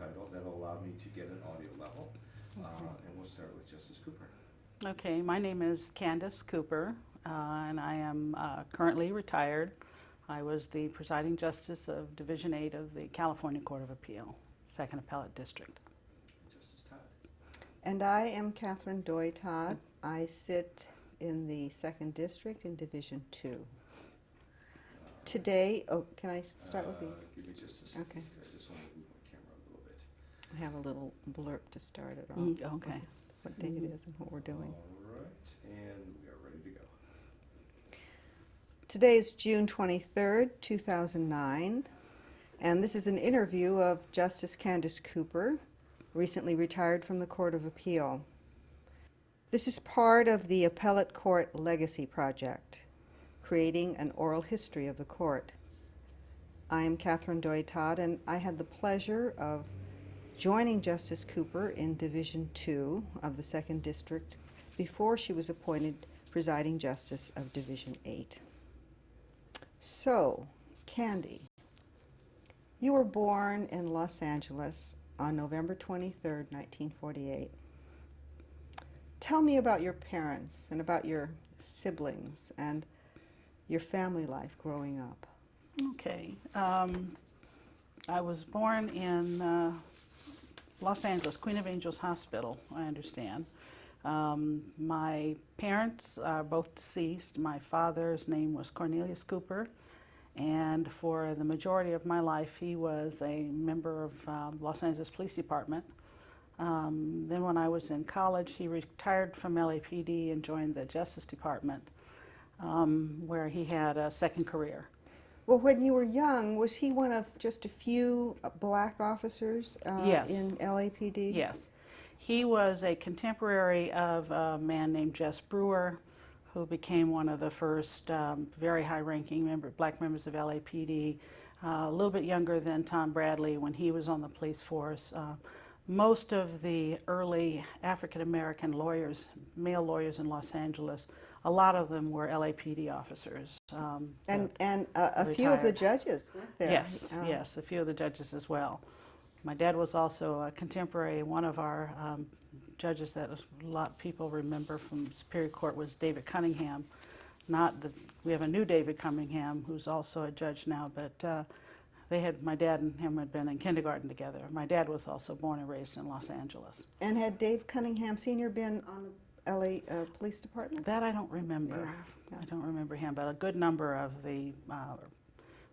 title that'll allow me to get an audio level. And we'll start with Justice Cooper. Okay, my name is Candace Cooper, and I am currently retired. I was the presiding justice of Division 8 of the California Court of Appeal, 2nd Appellate District. Justice Todd. And I am Catherine Doy Todd. I sit in the 2nd District in Division 2. Today, can I start with you? Give me just a second. Okay. Here. I just want to move my camera a little bit. I have a little blurb to start it off. Okay. What day it is and what we're doing. All right, and we are ready to go. Today is June 23rd, 2009, and this is an interview of Justice Candace Cooper, recently retired from the Court of Appeal. This is part of the Appellate Court Legacy Project, creating an oral history of the court. I am Catherine Doy Todd, and I had the pleasure of joining Justice Cooper in Division 2 of the 2nd District before she was appointed presiding justice of Division 8. So, Candy, you were born in Los Angeles on November 23rd, 1948. Tell me about your parents and about your siblings and your family life growing up. Okay. I was born in Los Angeles, Queen of Angels Hospital, I understand. My parents are both deceased. My father's name was Cornelius Cooper, and for the majority of my life he was a member of Los Angeles Police Department. Then when I was in college, he retired from LAPD and joined the Justice Department, where he had a second career. Well, when you were young, was he one of just a few black officers Yes. in LAPD? Yes. He was a contemporary of a man named Jess Brewer, who became one of the first very high-ranking black members of LAPD, a little bit younger than Tom Bradley when he was on the police force. Most of the early African-American lawyers, male lawyers in Los Angeles, a lot of them were LAPD officers. And a few of the retired. judges weren't there? Yes, yes, a few of the judges as well. My dad was also a contemporary. One of our judges that a lot of people remember from Superior Court was David Cunningham. We have a new David Cunningham who's also a judge now, but my dad and him had been in kindergarten together. My dad was also born and raised in Los Angeles. And had Dave Cunningham Sr. been on the LA Police Department? That I don't remember. Yeah. I don't remember him, but a good number of the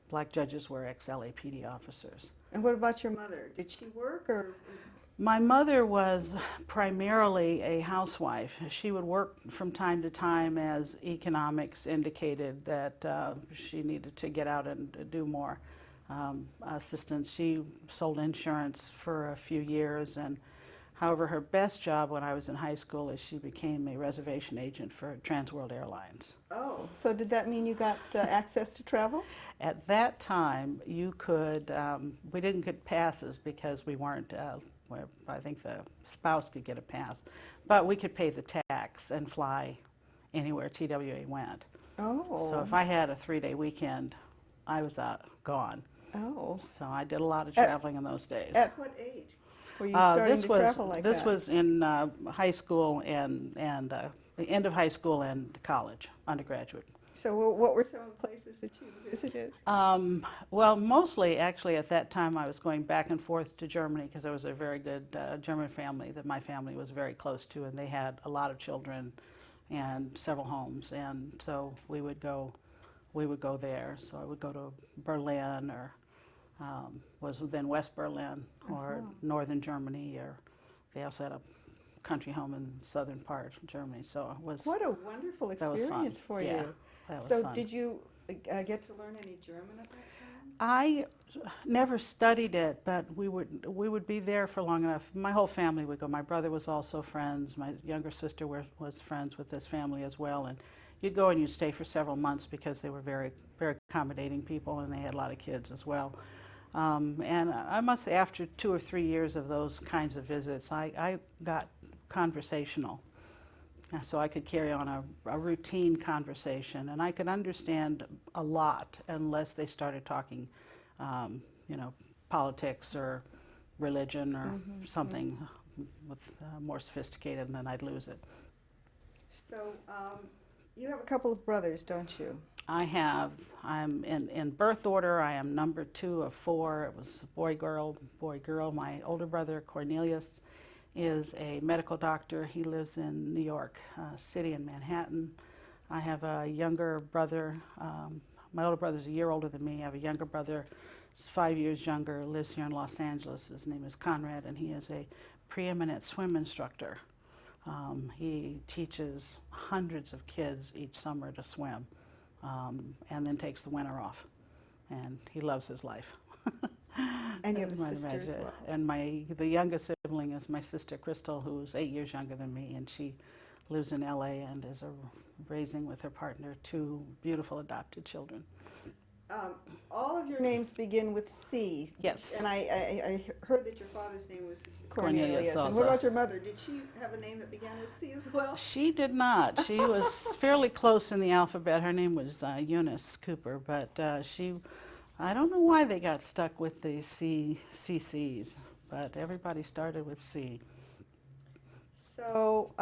black judges were ex-LAPD officers. And what about your mother? Did she work or? My mother was primarily a housewife. She would work from time to time as economics indicated that she needed to get out and do more assistance. She sold insurance for a few years, and however, her best job when I was in high school is she became a reservation agent for Trans World Airlines. Oh, so did that mean you got access to travel? At that time, you could, we didn't get passes because we weren't, I think the spouse could get a pass, but we could pay the tax and fly anywhere TWA went. Oh. So if I had a 3-day weekend, I was gone. Oh. So I did a lot of traveling in those days. At what age were you starting to travel like that? This was in high school and the end of high school and college, undergraduate. So what were some of the places that you visited? Well, mostly actually at that time I was going back and forth to Germany because there was a very good German family that my family was very close to, and they had a lot of children and several homes, and so we would go there. So I would go to Berlin, or was then West Berlin, or northern Germany, or they also had a country home in southern part of Germany. So it was, what a wonderful that was fun. experience for Yeah, you. that was So fun. did you get to learn any German at that time? I never studied it, but we would be there for long enough. My whole family would go. My brother was also friends. My younger sister was friends with this family as well, and you'd go and you'd stay for several months because they were very, very accommodating people, and they had a lot of kids as well. And I must say, after 2 or 3 years of those kinds of visits, I got conversational. So I could carry on a routine conversation, and I could understand a lot unless they started talking, politics or religion or something with more sophisticated, and then I'd lose it. So you have a couple of brothers, don't you? I have. I'm in birth order. I am number 2 of 4. It was boy, girl, boy, girl. My older brother, Cornelius, is a medical doctor. He lives in New York City in Manhattan. I have a younger brother. My older brother's a year older than me. I have a younger brother, he's 5 years younger, lives here in Los Angeles. His name is Conrad, and he is a preeminent swim instructor. He teaches hundreds of kids each summer to swim, and then takes the winter off. And he loves his life. And you have a As you might sister as imagine. well. And the youngest sibling is my sister Crystal, who's 8 years younger than me, and she lives in LA and is raising with her partner 2 beautiful adopted children. All of your names begin with C. Yes. And I heard that your father's name was Cornelius Cornelius. And also. what about your mother? Did she have a name that began with C as well? She did not. She was fairly close in the alphabet. Her name was Eunice Cooper, but I don't know why they got stuck with the CCs, but everybody started with C. So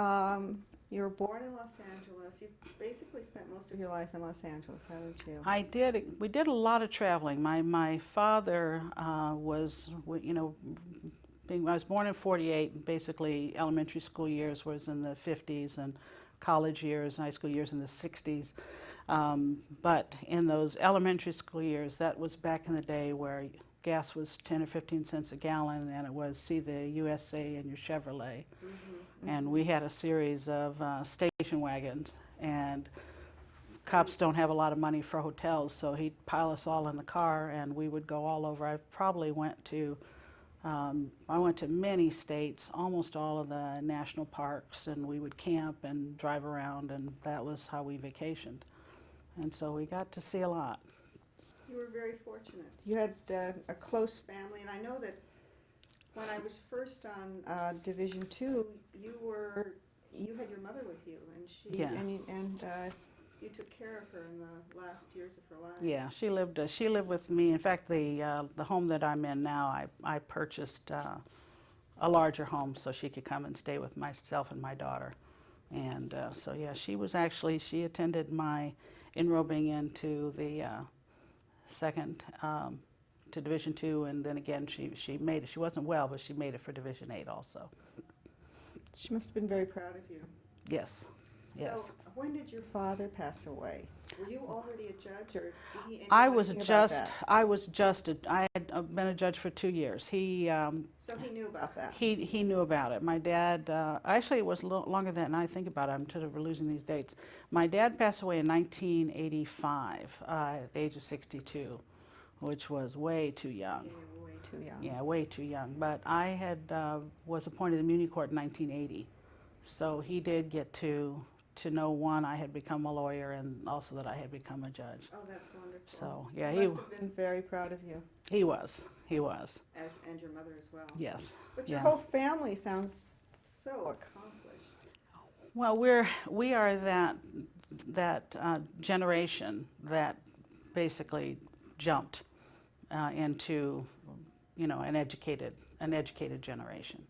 you were born in Los Angeles. You basically spent most of your life in Los Angeles, haven't you? I did. We did a lot of traveling. My father was, I was born in '48. And basically, elementary school years was in the '50s, and college years, high school years in the '60s. But in those elementary school years, that was back in the day where gas was 10 or 15 cents a gallon, and it was see the USA in your Chevrolet. And we had a series of station wagons, and cops don't have a lot of money for hotels, so he'd pile us all in the car, and we would go all over. I probably went to many states, almost all of the national parks, and we would camp and drive around, and that was how we vacationed. And so we got to see a lot. You were very fortunate. You had a close family, and I know that when I was first on Division II, you had your mother with you, and you took care of her in the last years of her life. Yeah, she lived with me. In fact, the home that I'm in now, I purchased a larger home so she could come and stay with myself and my daughter. And so yeah, she attended my enrobing into the second to Division II, and then again she made it. She wasn't well, but she made it for Division VIII also. She must have been very proud of you. Yes, yes. So when did your father pass away? Were you already a judge, or did he? I had been a judge for 2 years. So he knew about that. He knew about it. My dad, actually it was longer than I think about it. I'm sort of losing these dates. My dad passed away in 1985 at the age of 62, which was way too young. Yeah, way too young. Yeah, way too young. But I was appointed to the Muni Court in 1980, so he did get to know, one, I had become a lawyer, and also that I had become a judge. Oh, that's wonderful. So yeah, He must have been very proud of you. He was. And your mother as well. Yes. But your yeah. whole family sounds so accomplished. Well, we are that generation that basically jumped into, an educated generation.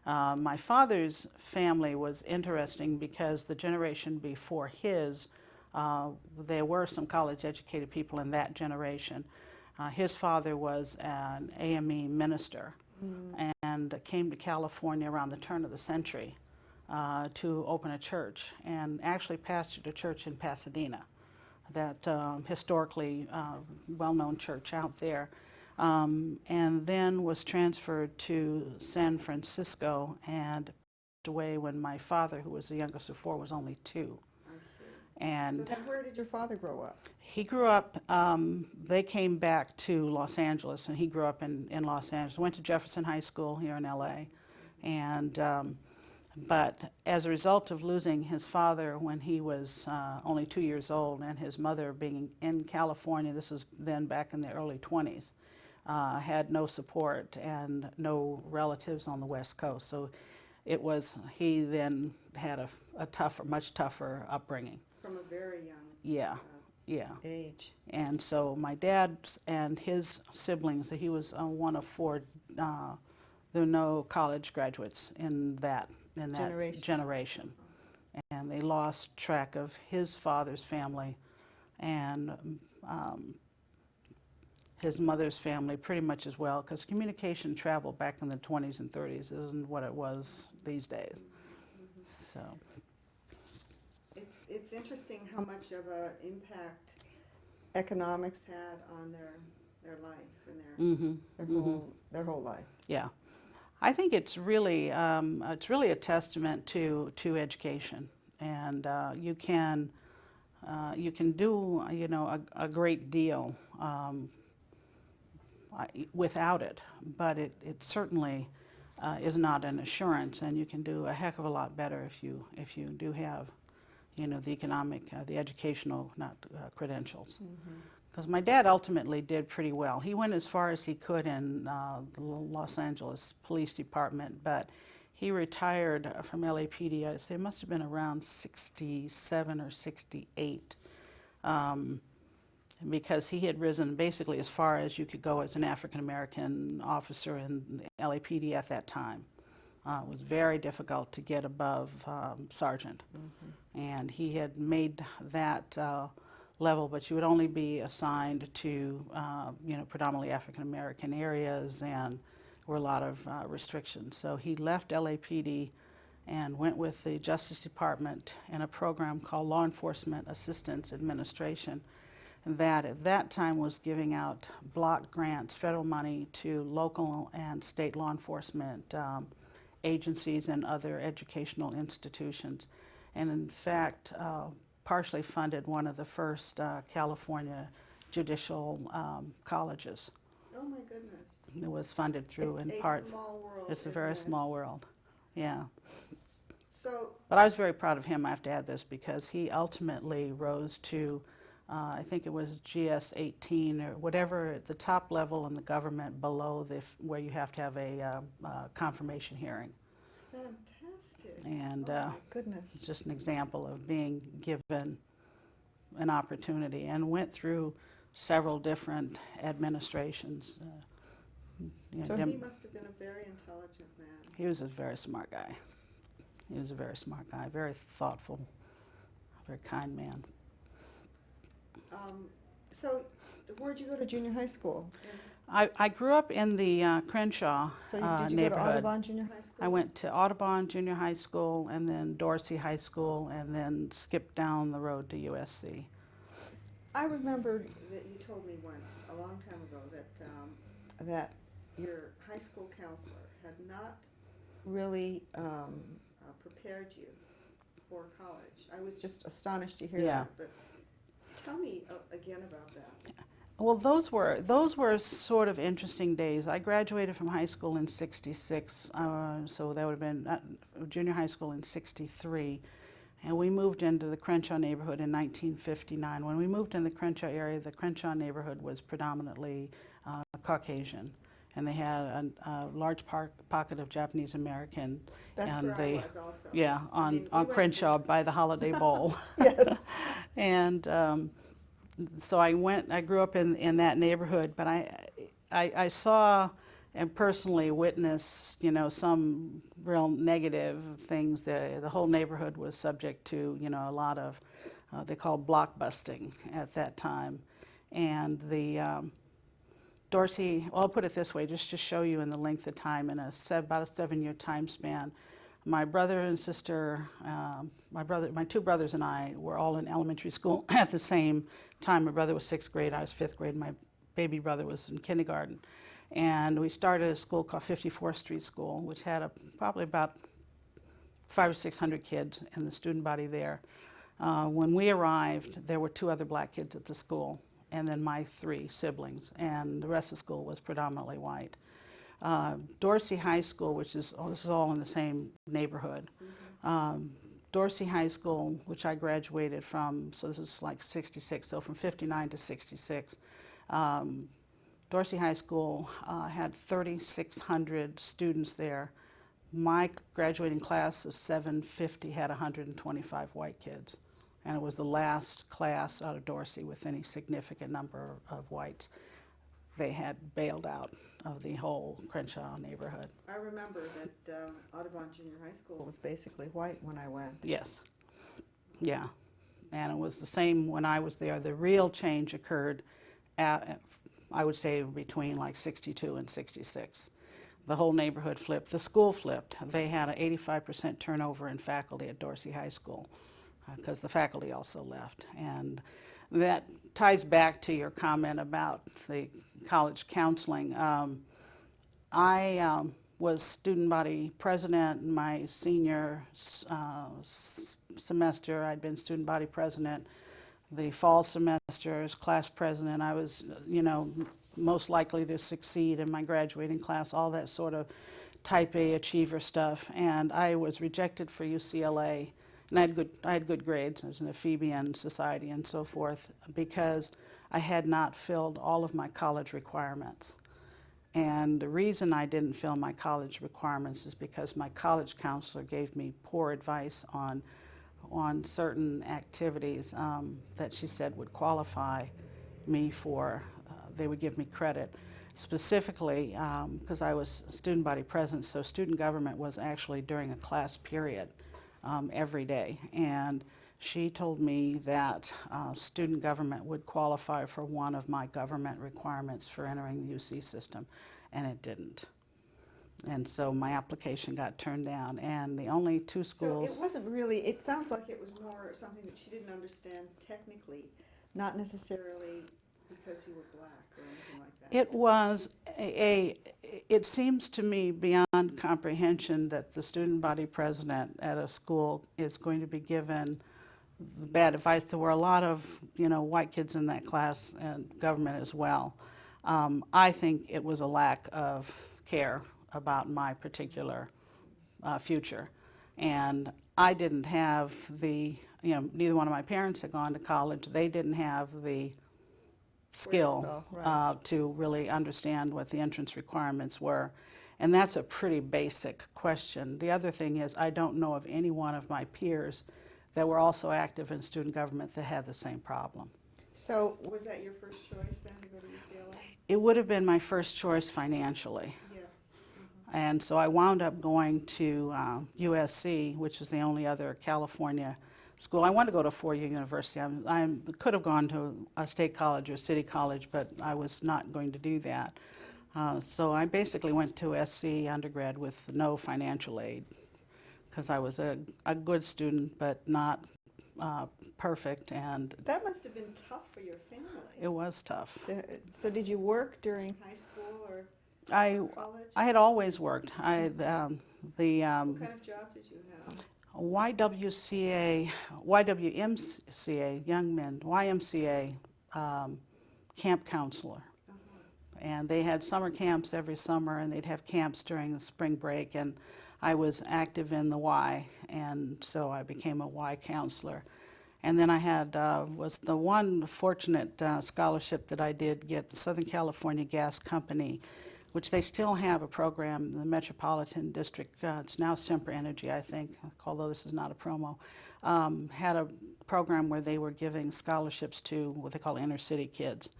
My father's family was interesting because the generation before his, there were some college-educated people in that generation. His father was an AME minister and came to California around the turn of the century to open a church, and actually pastored a church in Pasadena, that historically well-known church out there. And then was transferred to San Francisco and passed away when my father, who was the youngest of 4, was only 2. I see. And So then where did your father grow up? he grew up, they came back to Los Angeles, and he grew up in Los Angeles. Went to Jefferson High School here in LA. And, but as a result of losing his father when he was only 2 years old, and his mother being in California, this was then back in the early 20s, had no support and no relatives on the West Coast. So he then had a much tougher upbringing. From a very young age. And so my dad and his siblings, he was one of 4 there were no college graduates in that Generation. generation. And they lost track of his father's family and his mother's family pretty much as well, because communication travel back in the 20s and 30s isn't what it was these days. So, It's interesting how much of an impact economics had on their life and their whole life. yeah. I think it's really a testament to education, and you can do a great deal without it, but it certainly is not an assurance, and you can do a heck of a lot better if you do have the economic, the educational, not credentials. Because my dad ultimately did pretty well. He went as far as he could in the Los Angeles Police Department, but he retired from LAPD. I'd say it must have been around 67 or 68, because he had risen basically as far as you could go as an African American officer in the LAPD at that time. It was very difficult to get above sergeant, and he had made that level, but you would only be assigned to predominantly African American areas, and there were a lot of restrictions. So he left LAPD and went with the Justice Department in a program called Law Enforcement Assistance Administration, that at that time was giving out block grants, federal money, to local and state law enforcement agencies and other educational institutions, and in fact partially funded one of the first California judicial colleges. Oh my goodness. It was funded through It's in a part. small world, It's a isn't very it? small world, yeah. So, But I was very proud of him, I have to add this, because he ultimately rose to, I think it was GS 18 or whatever, the top level in the government below where you have to have a confirmation hearing. fantastic. And Oh my it's goodness. just an example of being given an opportunity, and went through several different administrations. So he must have been a very intelligent man. He was a very smart guy. He was a very smart guy, very thoughtful, very kind man. So where'd you go to junior high school? I grew up in the Crenshaw So did you neighborhood. go to Audubon Junior High School? I went to Audubon Junior High School, and then Dorsey High School, and then skipped down the road to USC. I remember that you told me once, a long time ago, that your high school counselor had not really prepared you for college. I was just astonished to hear Yeah. that. But tell me again about that. Well, those were sort of interesting days. I graduated from high school in '66, so that would have been junior high school in '63, and we moved into the Crenshaw neighborhood in 1959. When we moved in the Crenshaw area, the Crenshaw neighborhood was predominantly Caucasian, and they had a large pocket of Japanese American. That's and where they, I was also. Yeah, I mean, we on went Crenshaw by the Holiday Bowl. Yes. And so I grew up in that neighborhood, but I saw and personally witnessed, some real negative things. The whole neighborhood was subject to, a lot of, they called blockbusting at that time. And the Dorsey, well, I'll put it this way, just to show you in the length of time, in about a 7-year time span, my brother and sister, my two brothers and I were all in elementary school at the same time. My brother was 6th grade, I was 5th grade, my baby brother was in kindergarten. And we started a school called 54th Street School, which had probably about 500 or 600 kids in the student body there. When we arrived, there were 2 other black kids at the school, and then my 3 siblings, and the rest of the school was predominantly white. Dorsey High School, which is, this is all in the same neighborhood. Dorsey High School, which I graduated from, so this is like 66, so from 59 to 66. Dorsey High School had 3,600 students there. My graduating class of 750 had 125 white kids, and it was the last class out of Dorsey with any significant number of whites. they had bailed out of the whole Crenshaw neighborhood. I remember that Audubon Junior High School was basically white when I went. Yes. Yeah. And it was the same when I was there. The real change occurred at, I would say, between like 62 and 66. The whole neighborhood flipped. The school flipped. They had an 85% turnover in faculty at Dorsey High School because the faculty also left. And that ties back to your comment about the college counseling. I was student body president in my senior semester. I'd been student body president the fall semester as class president. I was, most likely to succeed in my graduating class, all that sort of type A achiever stuff. And I was rejected for UCLA, and I had good grades. I was in the Phoebean Society and so forth because I had not filled all of my college requirements. And the reason I didn't fill my college requirements is because my college counselor gave me poor advice on certain activities that she said would qualify me for, they would give me credit. Specifically, because I was student body president, so student government was actually during a class period every day. And she told me that student government would qualify for one of my government requirements for entering the UC system, and it didn't. And so my application got turned down, and the only two schools... So it wasn't really, it sounds like it was more something that she didn't understand technically, not necessarily because you were black or anything like that. It was it seems to me beyond comprehension that the student body president at a school is going to be given bad advice. There were a lot of, white kids in that class and government as well. I think it was a lack of care about my particular future. And I didn't have neither one of my parents had gone to college. They didn't have the skill to really understand what the entrance requirements were. And that's a pretty basic question. The other thing is I don't know of any one of my peers that were also active in student government that had the same problem. So was that your first choice then to go to UCLA? It would have been my first choice financially. Yes. And so I wound up going to USC, which is the only other California school. I wanted to go to a four-year university. I could have gone to a state college or city college, but I was not going to do that. So I basically went to SC undergrad with no financial aid because I was a good student, but not perfect. And that must have been tough for your family. It was tough. So did you work during high school or college? I had always worked. I had what kind of jobs did you have? YMCA, young men, YMCA camp counselor. And they had summer camps every summer, and they'd have camps during the spring break, and I was active in the Y, and so I became a Y counselor. And then I had, was the one fortunate scholarship that I did get, the Southern California Gas Company, which they still have a program, the Metropolitan District, it's now Semper Energy, I think, although this is not a promo, had a program where they were giving scholarships to what they call inner city kids.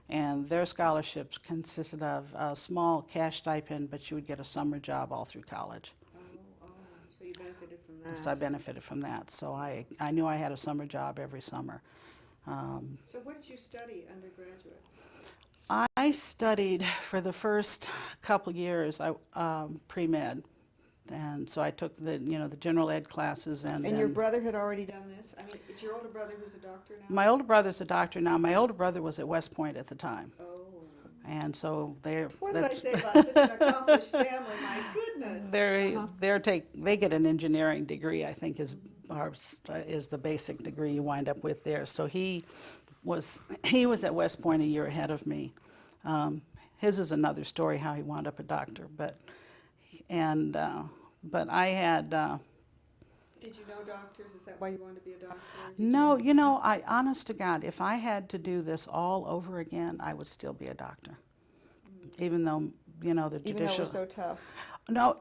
And their scholarships consisted of a small cash stipend, but you would get a summer job all through college. So you benefited from that. So I benefited from that. So I knew I had a summer job every summer. So what did you study undergraduate? I studied for the first couple years pre-med, and so I took the general ed classes. And your brother had already done this? I mean, it's your older brother who's a doctor now? My older brother's a doctor now. My older brother was at West Point at the time. Oh. And so they're... What did I say about such an accomplished family? My goodness. They get an engineering degree, I think is the basic degree you wind up with there. So he was at West Point a year ahead of me. His is another story how he wound up a doctor, but I had. Did you know doctors? Is that why you wanted to be a doctor? No, I honest to God, if I had to do this all over again, I would still be a doctor, even though the judicial. Even though it was so tough. No,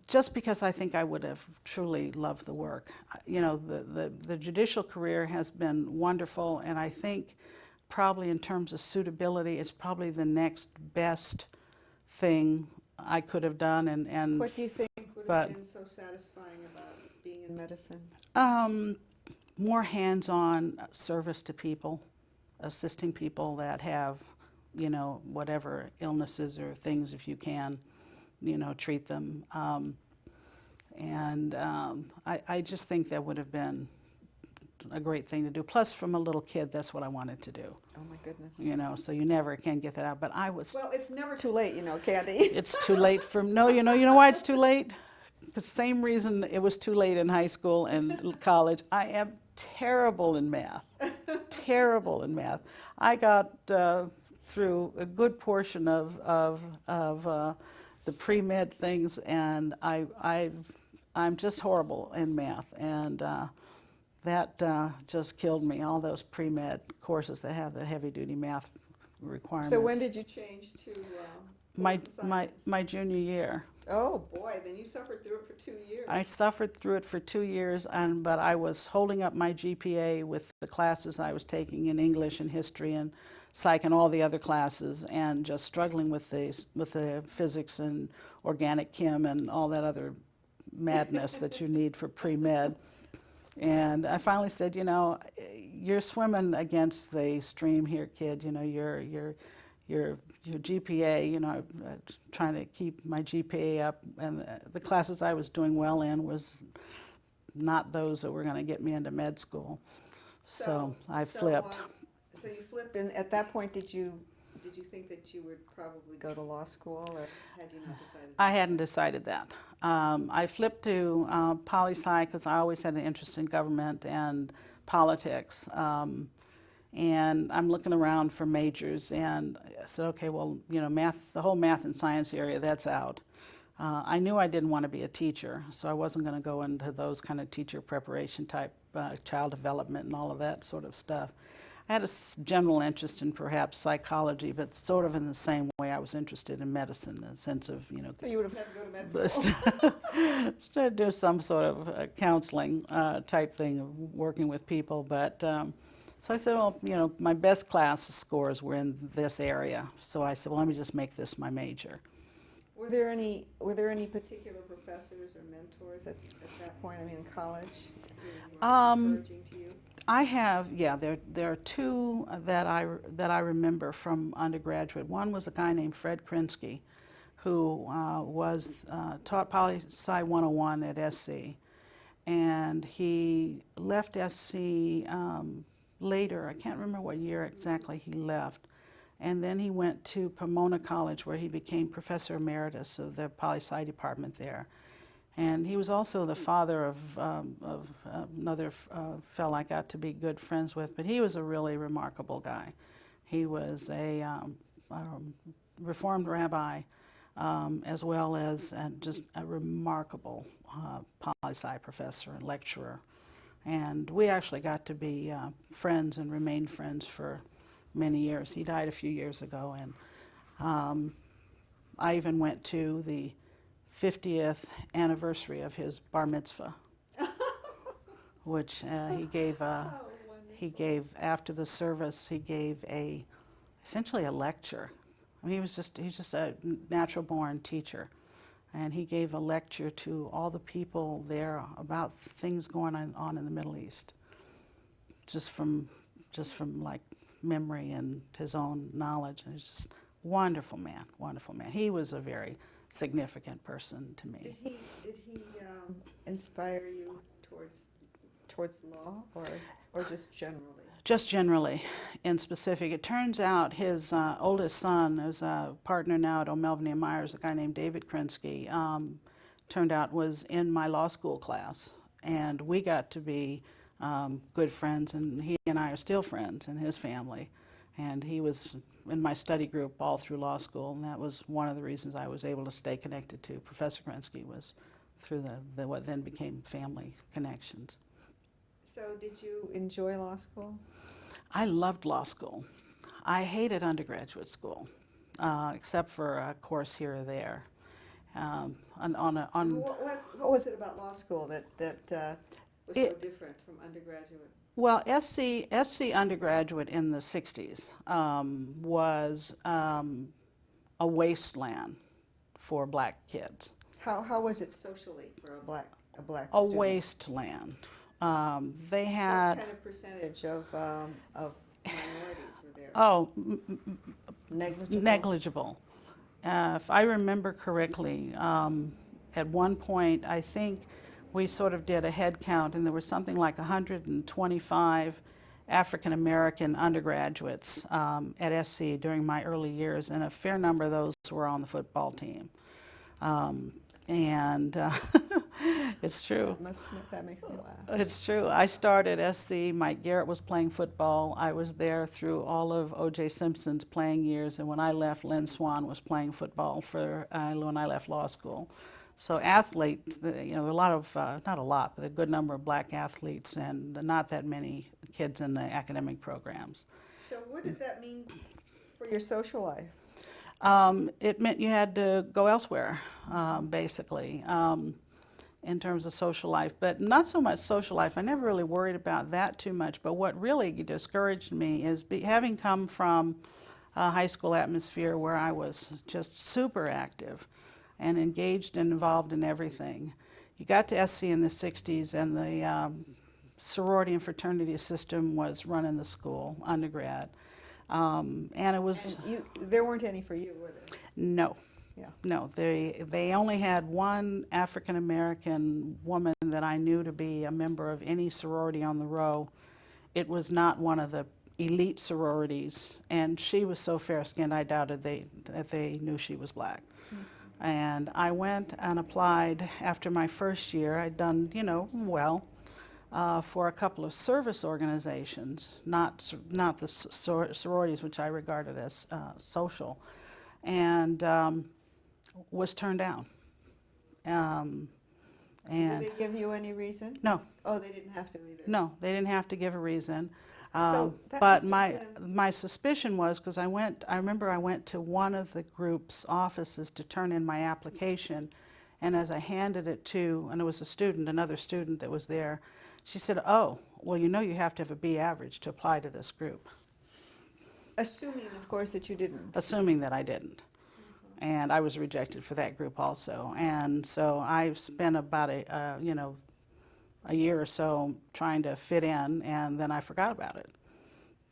just because I think I would have truly loved the work. The judicial career has been wonderful, and I think probably in terms of suitability, it's probably the next best thing I could have done. And What do you think would but- have been so satisfying about being in medicine? More hands-on service to people, assisting people that have, you know, whatever illnesses or things, if you can, you know, treat them. I just think that would have been a great thing to do. Plus, from a little kid, that's what I wanted to do. Oh my goodness. You know, so you never can get that out. But I was. Well, it's never too late, you know, Candy. It's too late for no. You know why it's too late? The same reason it was too late in high school and college. I am terrible in math. Terrible in math. I got through a good portion of the pre-med things, and I'm just horrible in math, and that just killed me. All those pre-med courses that have the heavy-duty math requirements. So when did you change to my junior year. Oh boy, then you suffered through it for 2 years. I suffered through it for 2 years, but I was holding up my GPA with the classes I was taking in English and history and psych and all the other classes, and just struggling with the physics and organic chem and all that other madness that you need for pre-med. And I finally said, you know, you're swimming against the stream here, kid. You know, your GPA, you know, trying to keep my GPA up, and the classes I was doing well in was not those that were going to get me into med school. So I flipped. So you flipped, and at that point, did you think that you would probably go to law school, or had you not decided? I hadn't decided that. I flipped to poli-sci because I always had an interest in government and politics. And I'm looking around for majors, and I said, okay, well, you know, math, the whole math and science area, that's out. I knew I didn't want to be a teacher, so I wasn't going to go into those kind of teacher preparation type, child development and all of that sort of stuff. I had a general interest in perhaps psychology, but sort of in the same way I was interested in medicine, in the sense of, you know. So you would have had to go to med school. Started to do some sort of counseling type thing, of working with people, but so I said, well, you know, my best class scores were in this area, so I said, well, let me just make this my major. Were there any particular professors or mentors at that point? I mean, in college, who were encouraging to you? I have, yeah. There are two that I remember from undergraduate. One was a guy named Fred Krinsky, who was taught Poli-Sci 101 at SC, and he left SC later. I can't remember what year exactly he left. And then he went to Pomona College, where he became professor emeritus of the Poli-Sci department there. And he was also the father of another fellow I got to be good friends with, but he was a really remarkable guy. He was a Reformed rabbi, as well as just a remarkable poli-sci professor and lecturer. And we actually got to be friends and remained friends for many years. He died a few years ago, and I even went to the 50th anniversary of his bar mitzvah, which he gave after the service. He gave essentially a lecture. I mean, he's just a natural born teacher, and he gave a lecture to all the people there about things going on in the Middle East, just from like memory and his own knowledge. And he's just wonderful man. He was a very significant person to me. Did he inspire you towards law, or just generally? Just generally, in specific. It turns out his oldest son, who's a partner now at O'Melveny & Myers, a guy named David Krinsky, turned out was in my law school class, and we got to be good friends, and he and I are still friends, and his family. And he was in my study group all through law school, and that was one of the reasons I was able to stay connected to Professor Krinsky, was through the what then became family connections. So did you enjoy law school? I loved law school. I hated undergraduate school, except for a course here or there. What was it about law school that was so different from undergraduate? Well, SC undergraduate in the 60s was a wasteland for black kids. How was it socially for a black A student? wasteland. They What had, kind of percentage of minorities were there? oh, Negligible? negligible. If I remember correctly, at one point, I think we sort of did a head count, and there was something like 125 African American undergraduates at SC during my early years, and a fair number of those were on the football team. And it's true. That makes me laugh. It's true. I started SC. Mike Garrett was playing football. I was there through all of O.J. Simpson's playing years, and when I left, Lynn Swan was playing football for when I left law school. So athletes, a lot of, not a lot, but a good number of black athletes, and not that many kids in the academic programs. So what did that mean for your social life? It meant you had to go elsewhere, basically, in terms of social life, but not so much social life. I never really worried about that too much, but what really discouraged me is having come from a high school atmosphere where I was just super active and engaged and involved in everything. You got to SC in the 60s, and the sorority and fraternity system was running the school, undergrad. And it was... And there weren't any for you, were there? No. Yeah. No, they only had one African American woman that I knew to be a member of any sorority on the row. It was not one of the elite sororities, and she was so fair-skinned I doubted that they knew she was black. Mm-hmm. And I went and applied after my first year. I'd done, well, for a couple of service organizations, not the sororities, which I regarded as social, and was turned down. And did they give you any reason? No. Oh, they didn't have to either. No, they didn't have to give a reason. So that But must have been- my suspicion was, because I remember I went to one of the group's offices to turn in my application, and as I handed it to, and it was another student that was there, she said, "Oh, well, you have to have a B average to apply to this group." Assuming, of course, that you didn't. Assuming that I didn't. And I was rejected for that group also. And so I spent about a year or so trying to fit in, and then I forgot about it.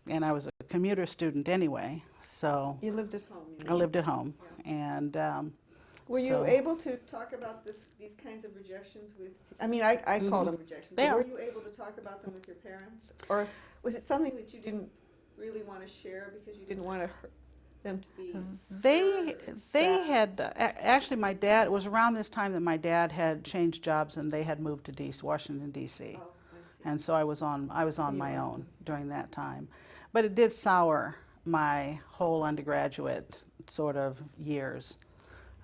And I was a commuter student anyway, so You lived at home. I lived at home. Yeah. And Were so- you able to talk about these kinds of rejections with, I call them rejections, They but were are. you able to talk about them with your parents? Or was it something that you didn't really want to share because you didn't want to hurt them to be They hurt or sad? had actually, my dad, it was around this time that my dad had changed jobs and they had moved to Washington D.C. Oh, I see. And so I was on my own during that time. But it did sour my whole undergraduate sort of years.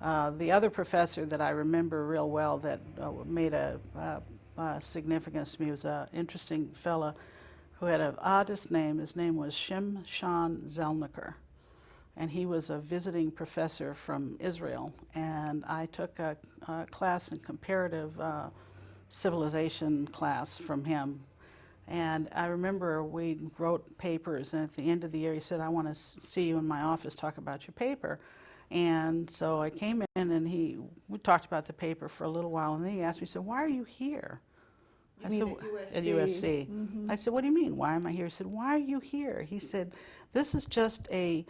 The other professor that I remember real well that made a significance to me was an interesting fella who had an oddest name. His name was Shimshon Zelniker. And he was a visiting professor from Israel. And I took a class in comparative civilization class from him. And I remember we wrote papers, and at the end of the year he said, "I want to see you in my office, talk about your paper." And so I came in, and we talked about the paper for a little while, and then he asked me, he said, "Why are you here?" You mean at USC? At USC. Mhm. I said, "What do you mean, why am I here?" He said, "Why are you here?" He said, "This is just a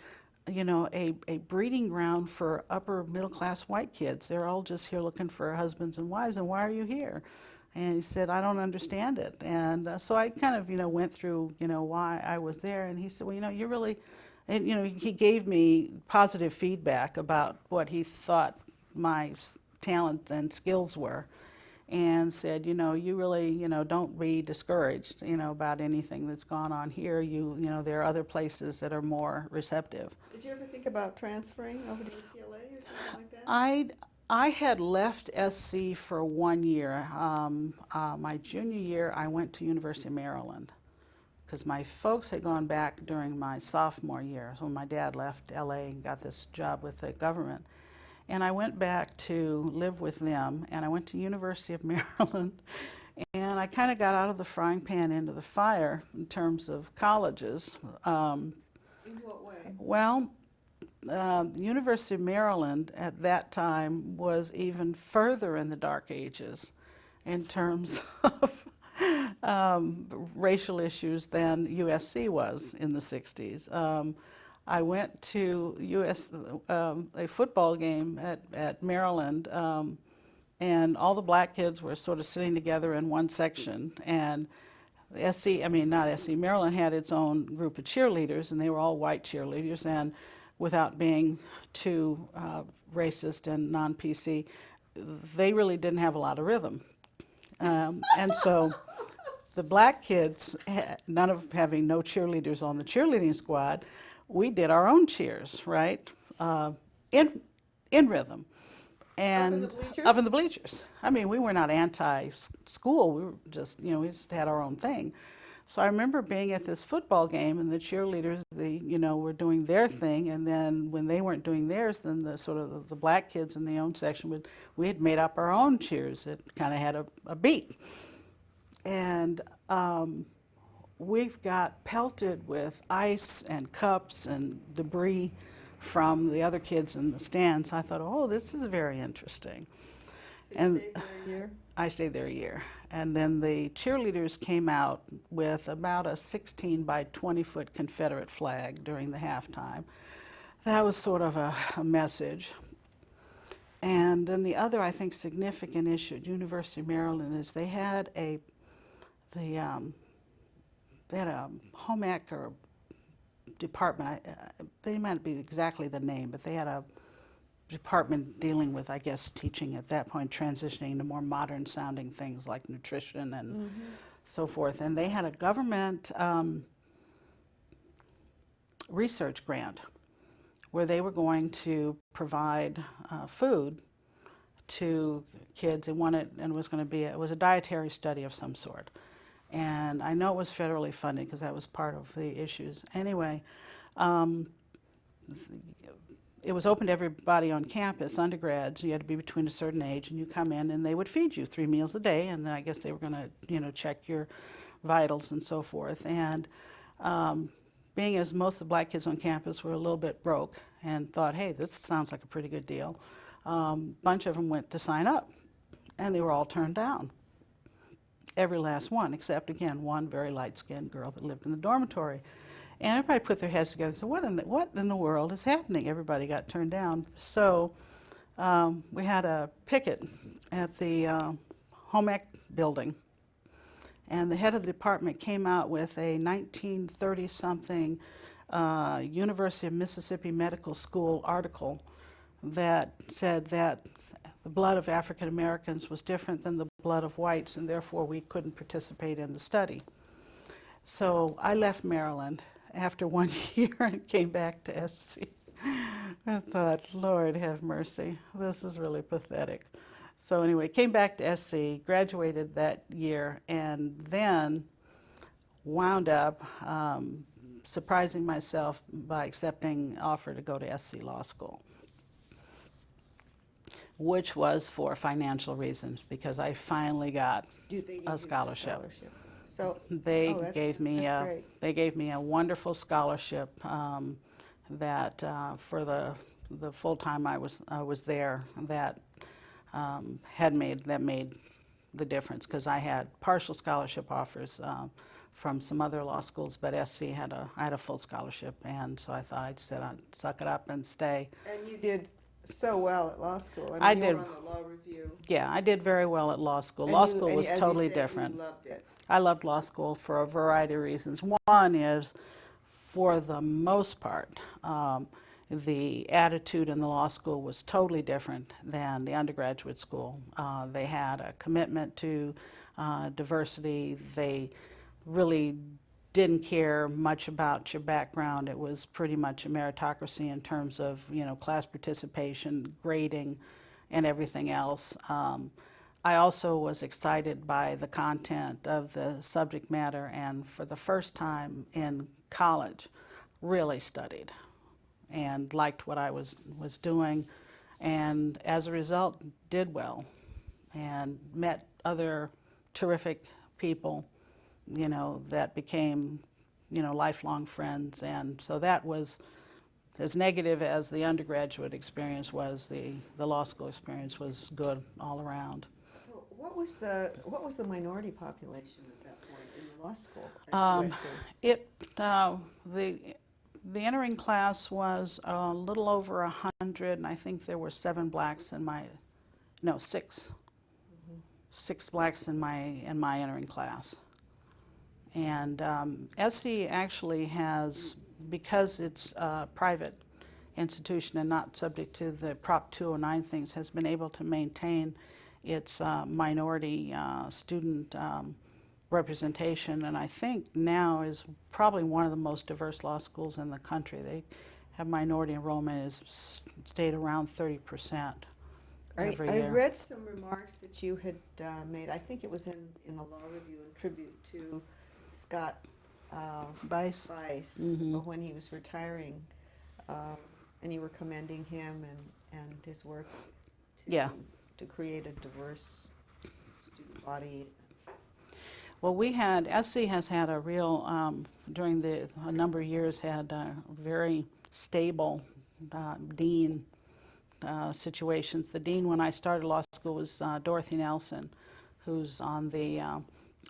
breeding ground for upper middle class white kids. They're all just here looking for husbands and wives, and why are you here?" And he said, "I don't understand it." And so I kind of, went through, why I was there. And he said, "Well, you're really," and, he gave me positive feedback about what he thought my talent and skills were. And said, you really, don't be discouraged, about anything that's gone on here. There are other places that are more receptive. Did you ever think about transferring over to UCLA or something like that? I had left SC for 1 year. My junior year, I went to University of Maryland because my folks had gone back during my sophomore year. So when my dad left LA and got this job with the government. And I went back to live with them, and I went to University of Maryland, And I kind of got out of the frying pan into the fire in terms of colleges. In what way? Well, the University of Maryland at that time was even further in the dark ages in terms of racial issues than USC was in the 60s. I went to a football game at Maryland, and all the black kids were sort of sitting together in one section. And not SC, Maryland had its own group of cheerleaders, and they were all white cheerleaders. And without being too racist and non-PC, they really didn't have a lot of rhythm. And so the black kids, none of having no cheerleaders on the cheerleading squad, we did our own cheers, right? In rhythm. And Up in the bleachers? up in the bleachers. I mean, we were not anti-school. We were just, we just had our own thing. So I remember being at this football game, and the cheerleaders, were doing their thing, and then when they weren't doing theirs, then the black kids in the own section we had made up our own cheers. It kind of had a beat, and we've got pelted with ice and cups and debris from the other kids in the stands. I thought, oh, this is very interesting. You stayed there a year? I stayed there a year. And then the cheerleaders came out with about a 16 by 20 foot Confederate flag during the halftime. That was sort of a message. And then the other, I think, significant issue at University of Maryland is they had a home ec or department. They might be exactly the name, but they had a department dealing with, I guess, teaching at that point, transitioning to more modern sounding things like nutrition and so forth. And they had a government research grant where they were going to provide food to kids. And it was going to be it was a dietary study of some sort. And I know it was federally funded because that was part of the issues. Anyway, it was open to everybody on campus, undergrads. You had to be between a certain age, and you come in, and they would feed you 3 meals a day, and then I guess they were going to, check your vitals and so forth. And being as most of the black kids on campus were a little bit broke and thought, hey, this sounds like a pretty good deal, bunch of them went to sign up, and they were all turned down. Every last one, except, again, one very light-skinned girl that lived in the dormitory. And everybody put their heads together and said, what in the world is happening? Everybody got turned down. So we had a picket at the home ec building. And the head of the department came out with a 1930-something University of Mississippi Medical School article that said that the blood of African Americans was different than the blood of whites, and therefore we couldn't participate in the study. So I left Maryland after 1 year and came back to SC. I thought, Lord have mercy, this is really pathetic. So anyway, came back to SC, graduated that year, and then wound up surprising myself by accepting an offer to go to SC Law School, which was for financial reasons because I finally got a scholarship. So They that's gave me great. a wonderful scholarship that for the full time I was there that made the difference because I had partial scholarship offers from some other law schools, but SC I had a full scholarship, and so I thought I'd suck it up and stay. And you did so well at law school. I you did. were on the law review. Yeah, I did very well at law school. And Law you- school and was as you totally said, different. You loved it. I loved law school for a variety of reasons. One is, for the most part, the attitude in the law school was totally different than the undergraduate school. They had a commitment to diversity. They really didn't care much about your background. It was pretty much a meritocracy in terms of, class participation, grading, and everything else. I also was excited by the content of the subject matter, and for the first time in college, really studied and liked what I was doing, and as a result, did well and met other terrific people, that became, lifelong friends. And so that was, as negative as the undergraduate experience was, the law school experience was good all around. So what was the minority population at that point in the law school at Um, USC? the entering class was a little over 100, and I think there were 7 blacks in my, no, 6. 6 blacks in my entering class. And SE actually has, because it's a private institution and not subject to the Prop 209 things, has been able to maintain its minority student representation, and I think now is probably one of the most diverse law schools in the country. They have minority enrollment has stayed around 30% every I year. read some remarks that you had made. I think it was in a law review in tribute to Scott Bice? Bice Mhm. when he was retiring, and you were commending him and his work to, Yeah. to create a diverse student body. Well, SC has had a real, during a number of years, had a very stable dean situations. The dean when I started law school was Dorothy Nelson, who's on the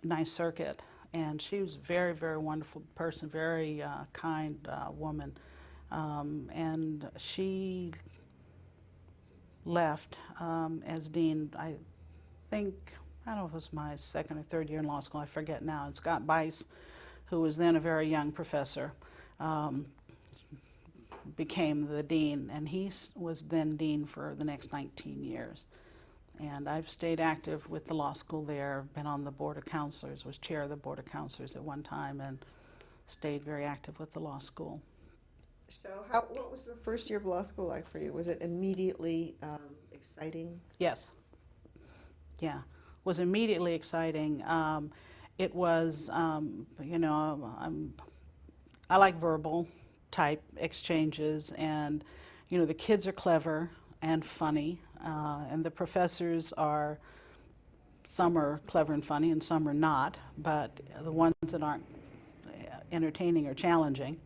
Ninth Circuit, and she was a very, very wonderful person, very kind woman, and she left as dean. I don't know if it was my second or third year in law school, I forget now. And Scott Bice, who was then a very young professor, became the dean, and he was then dean for the next 19 years. And I've stayed active with the law school there, been on the board of counselors, was chair of the board of counselors at one time, and stayed very active with the law school. So what was the first year of law school like for you? Was it immediately exciting? Yes. Yeah. Was immediately exciting. It was, I like verbal type exchanges, and the kids are clever and funny, and the professors are, some are clever and funny and some are not, but the ones that aren't entertaining or challenging.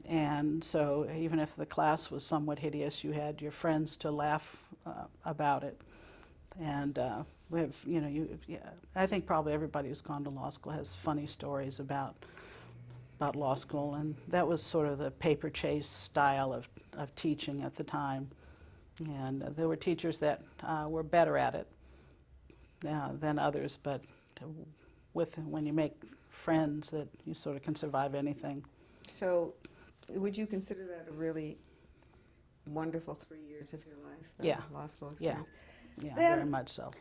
And so even if the class was somewhat hideous, you had your friends to laugh about it. And we have, I think probably everybody who's gone to law school has funny stories about law school, and that was sort of the paper chase style of teaching at the time. And there were teachers that were better at it than others, but when you make friends, that you sort of can survive anything. So would you consider that a really wonderful 3 years of your life, the Yeah. law school Yeah. experience? Yeah, Then- very much so.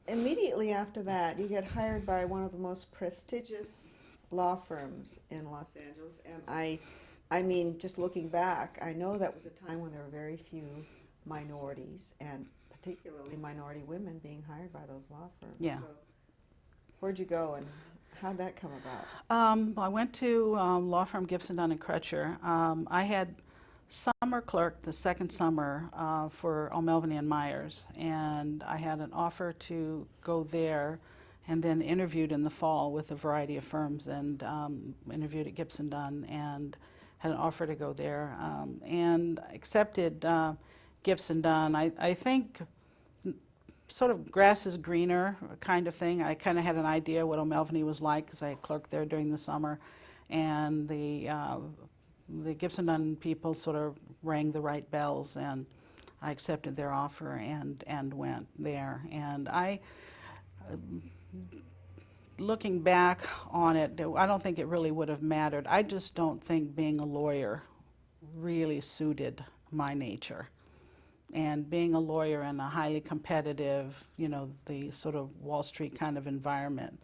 Immediately after that, you get hired by one of the most prestigious law firms in Los Angeles, and I mean, just looking back, I know that was a time when there were very few minorities, and particularly minority women being hired by those law firms. Yeah. So where'd you go, and how'd that come about? I went to law firm Gibson, Dunn and Crutcher. I had summer clerk the second summer for O'Melveny and Myers, and I had an offer to go there, and then interviewed in the fall with a variety of firms, and interviewed at Gibson Dunn, and had an offer to go there, and accepted Gibson Dunn. I think sort of grass is greener kind of thing. I kind of had an idea what O'Melveny was like because I had clerked there during the summer, and the Gibson Dunn people sort of rang the right bells, and I accepted their offer and went there. And looking back on it, I don't think it really would have mattered. I just don't think being a lawyer really suited my nature. And being a lawyer in a highly competitive, the sort of Wall Street kind of environment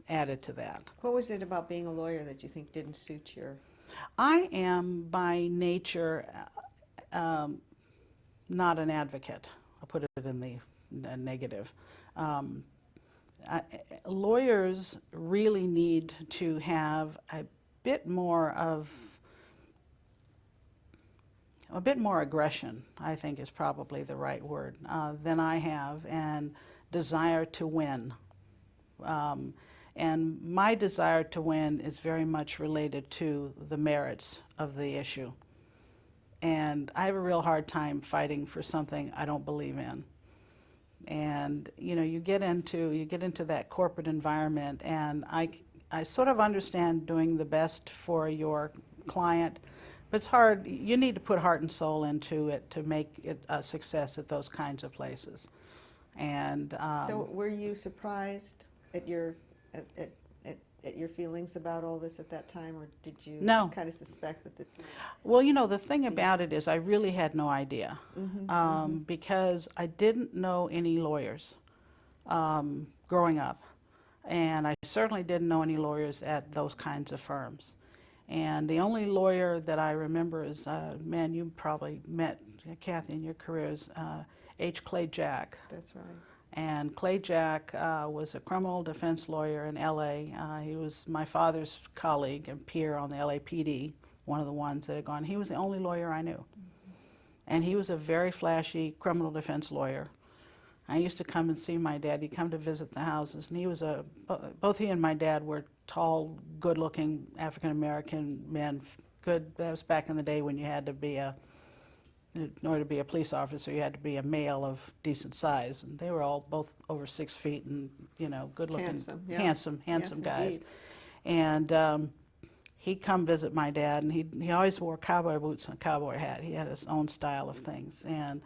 added to that. What was it about being a lawyer that you think didn't suit your... I am by nature not an advocate. I'll put it in the negative. Lawyers really need to have a bit more aggression, I think is probably the right word, than I have, and desire to win. And my desire to win is very much related to the merits of the issue. And I have a real hard time fighting for something I don't believe in. And you know, you get into that corporate environment, and I sort of understand doing the best for your client, but it's hard. You need to put heart and soul into it to make it a success at those kinds of places. And So were you surprised at your at your feelings about all this at that time, or did you No. kind of suspect that this? well, you know, the thing about it is I really had no idea, because I didn't know any lawyers growing up, and I certainly didn't know any lawyers at those kinds of firms. And the only lawyer that I remember is, man, you probably met Kathy in your careers, H. Clay Jack. That's right. And Clay Jack was a criminal defense lawyer in L.A. He was my father's colleague and peer on the LAPD, one of the ones that had gone. He was the only lawyer I knew. And he was a very flashy criminal defense lawyer. I used to come and see my dad. He'd come to visit the houses, and he was both he and my dad were tall, good-looking African-American men. Good. That was back in the day when you had to be in order to be a police officer, you had to be a male of decent size, and they were all both over 6 feet and, you know, good-looking, Handsome, yeah. handsome Yes, guys. indeed. And he'd come visit my dad, and he always wore cowboy boots and a cowboy hat. He had his own style of things, and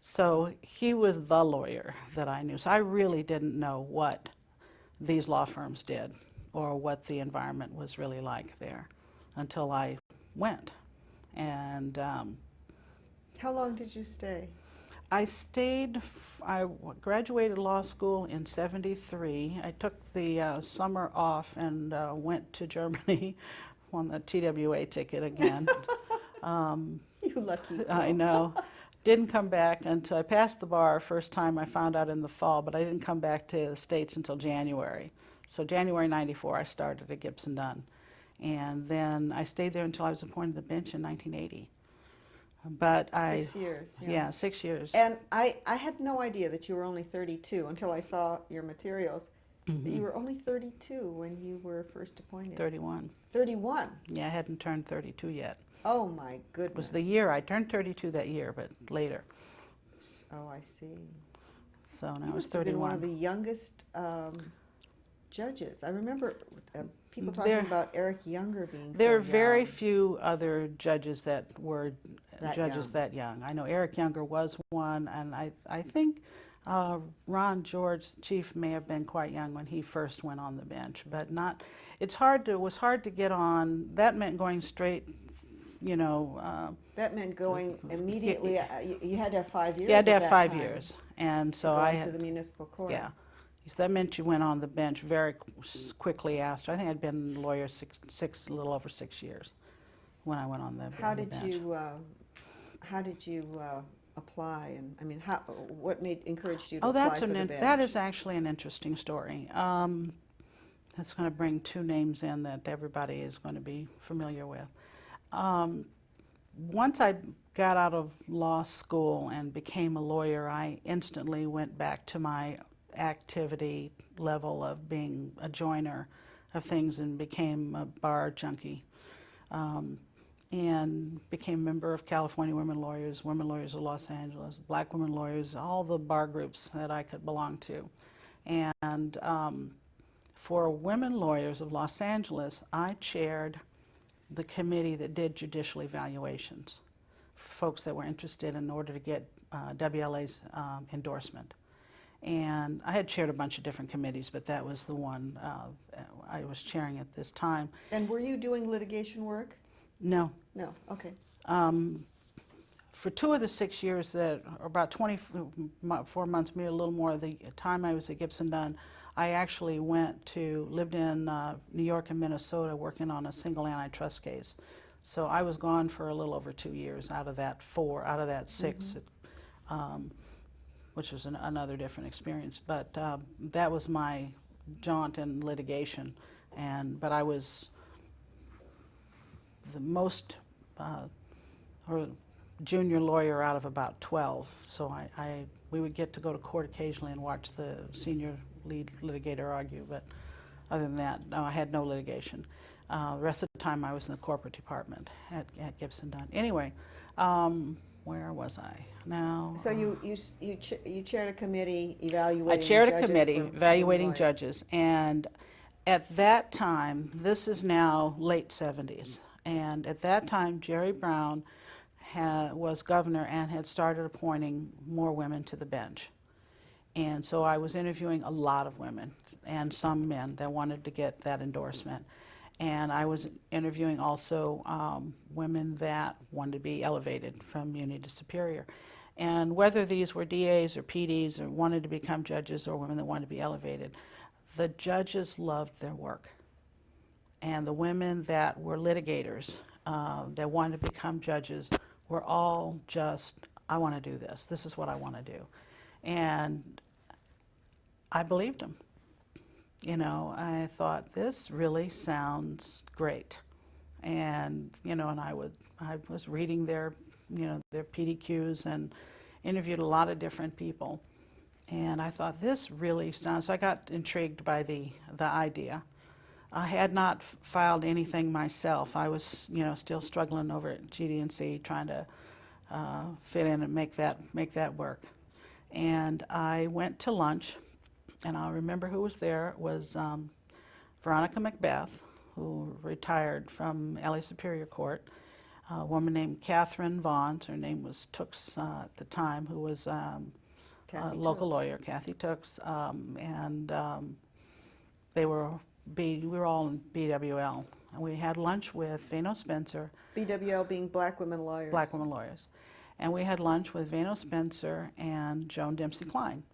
so he was the lawyer that I knew. So I really didn't know what these law firms did or what the environment was really like there until I went. And How long did you stay? I stayed, I graduated law school in '73. I took the summer off and went to Germany, won the TWA ticket again. You lucky girl. I know. Didn't come back until I passed the bar first time. I found out in the fall, but I didn't come back to the States until January. So January '94, I started at Gibson Dunn. And then I stayed there until I was appointed to the bench in 1980. But 6 years. yeah, 6 years. And I had no idea that you were only 32 until I saw your materials. That you were only 32 when you were first appointed. 31. 31. Yeah, I hadn't turned 32 yet. Oh my It goodness. was the year I turned 32 that year, but later. Oh, I see. So now You I was must have been one of 31. the youngest judges. I remember people talking There- about Eric Younger being There so are very young. few other judges that were That judges young. that young. I know Eric Younger was one, and I think Ron George, Chief, may have been quite young when he first went on the bench, but not. It was hard to get on. That meant going straight, you know. That meant going immediately. You had to have 5 years. You had to at have that 5 time years, and to so go I into had. the municipal court. Yeah. So that meant you went on the bench very quickly after. I think I'd been a lawyer a little over 6 years when I went on the How bench. did you apply? And I mean, what encouraged you to Oh, apply for the bench? that is actually an interesting story. That's going to bring two names in that everybody is going to be familiar with. Once I got out of law school and became a lawyer, I instantly went back to my activity level of being a joiner of things and became a bar junkie. And became a member of California Women Lawyers of Los Angeles, Black Women Lawyers, all the bar groups that I could belong to. And for Women Lawyers of Los Angeles, I chaired the committee that did judicial evaluations for folks that were interested in order to get WLA's endorsement. And I had chaired a bunch of different committees, but that was the one I was chairing at this time. And were you doing litigation work? No. No. Okay. For 2 of the 6 years that, or about 24 months, maybe a little more, the time I was at Gibson Dunn, I actually lived in New York and Minnesota working on a single antitrust case. So I was gone for a little over 2 years out of that 6, which was another different experience. But that was my jaunt in litigation. But I was the most, or junior lawyer out of about 12. So we would get to go to court occasionally and watch the senior lead litigator argue, but other than that, no, I had no litigation. The rest of the time I was in the corporate department at Gibson Dunn. Anyway, where was I now? So you chaired a committee evaluating I chaired a judges committee for evaluating lawyers. judges, and at that time, this is now late 70s, and at that time Jerry Brown was governor and had started appointing more women to the bench. And so I was interviewing a lot of women and some men that wanted to get that endorsement. And I was interviewing also women that wanted to be elevated from muni to superior. And whether these were DAs or PDs or wanted to become judges or women that wanted to be elevated, the judges loved their work. And the women that were litigators that wanted to become judges were all just, I want to do this. This is what I want to do. And I believed them. You know, I thought, this really sounds great. And, you know, and I was reading their, you know, their PDQs and interviewed a lot of different people. And I thought, this really sounds, so I got intrigued by the idea. I had not filed anything myself. I was, you know, still struggling over at GD&C, trying to fit in and make that work. And I went to lunch, and I remember who was there. It was Veronica Macbeth, who retired from LA Superior Court, a woman named Catherine Vaughn, her name was Tooks at the time, who was a local lawyer, Kathy Tooks, and we were all in BWL. And we had lunch with Vano Spencer. BWL being Black Women Lawyers. Black Women Lawyers. And we had lunch with Vano Spencer and Joan Dempsey Klein.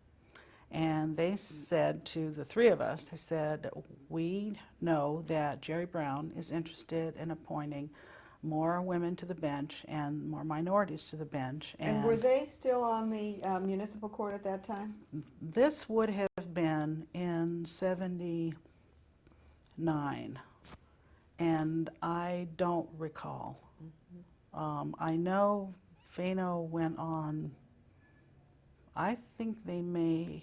And they said to the three of us, they said, we know that Jerry Brown is interested in appointing more women to the bench and more minorities to the bench. And were they still on the municipal court at that time? This would have been in 79. And I don't recall. I know Vano went on, I think they may.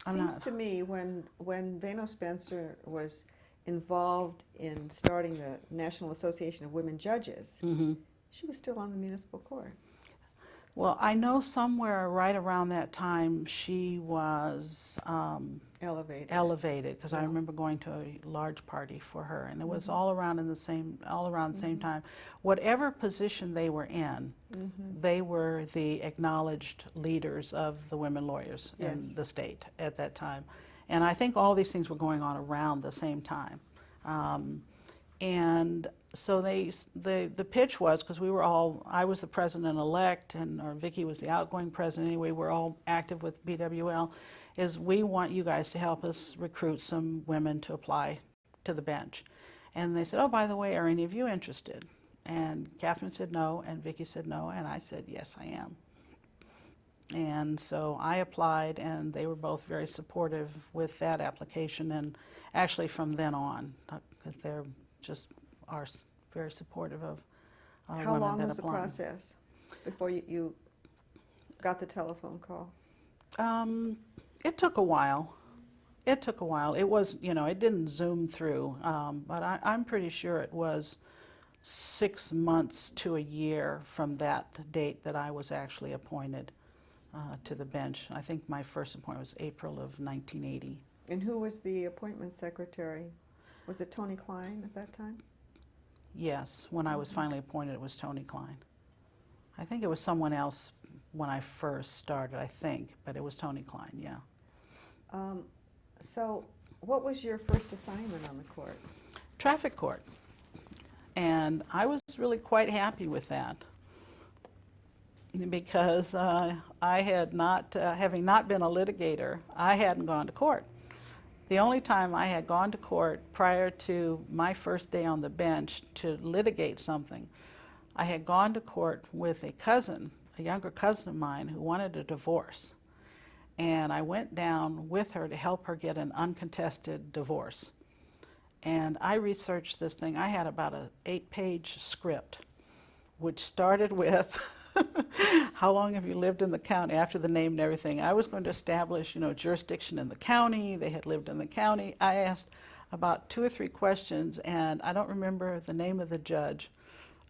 Seems to me when Vano Spencer was involved in starting the National Association of Women Judges, she was still on the municipal court. Well, I know somewhere right around that time she was elevated, because I remember going to a large party for her, and it was all around the same time. Whatever position they were in, they were the acknowledged leaders of the women lawyers in the state at that time. And I think all these things were going on around the same time. And so the pitch was, because I was the president-elect, or Vicki was the outgoing president, anyway, we're all active with BWL, is we want you guys to help us recruit some women to apply to the bench. And they said, oh, by the way, are any of you interested? And Catherine said no, and Vicki said no, and I said, yes, I am. And so I applied, and they were both very supportive with that application, and actually from then on, because they're just are very supportive of women that apply. How long was the process before you got the telephone call? It took a while. It took a while. It was, you know, it didn't zoom through, but I'm pretty sure it was 6 months to a year from that date that I was actually appointed to the bench. I think my first appointment was April of 1980. And who was the appointment secretary? Was it Tony Klein at that time? Yes, when I was finally appointed, it was Tony Klein. I think it was someone else when I first started, I think, but it was Tony Klein, yeah. So what was your first assignment on the court? Traffic court. And I was really quite happy with that, because I had not, having not been a litigator, I hadn't gone to court. The only time I had gone to court prior to my first day on the bench to litigate something, I had gone to court with a cousin, a younger cousin of mine, who wanted a divorce. And I went down with her to help her get an uncontested divorce. And I researched this thing. I had about an 8-page script which started with how long have you lived in the county, after the name and everything. I was going to establish, jurisdiction in the county. They had lived in the county. I asked about 2 or 3 questions, and I don't remember the name of the judge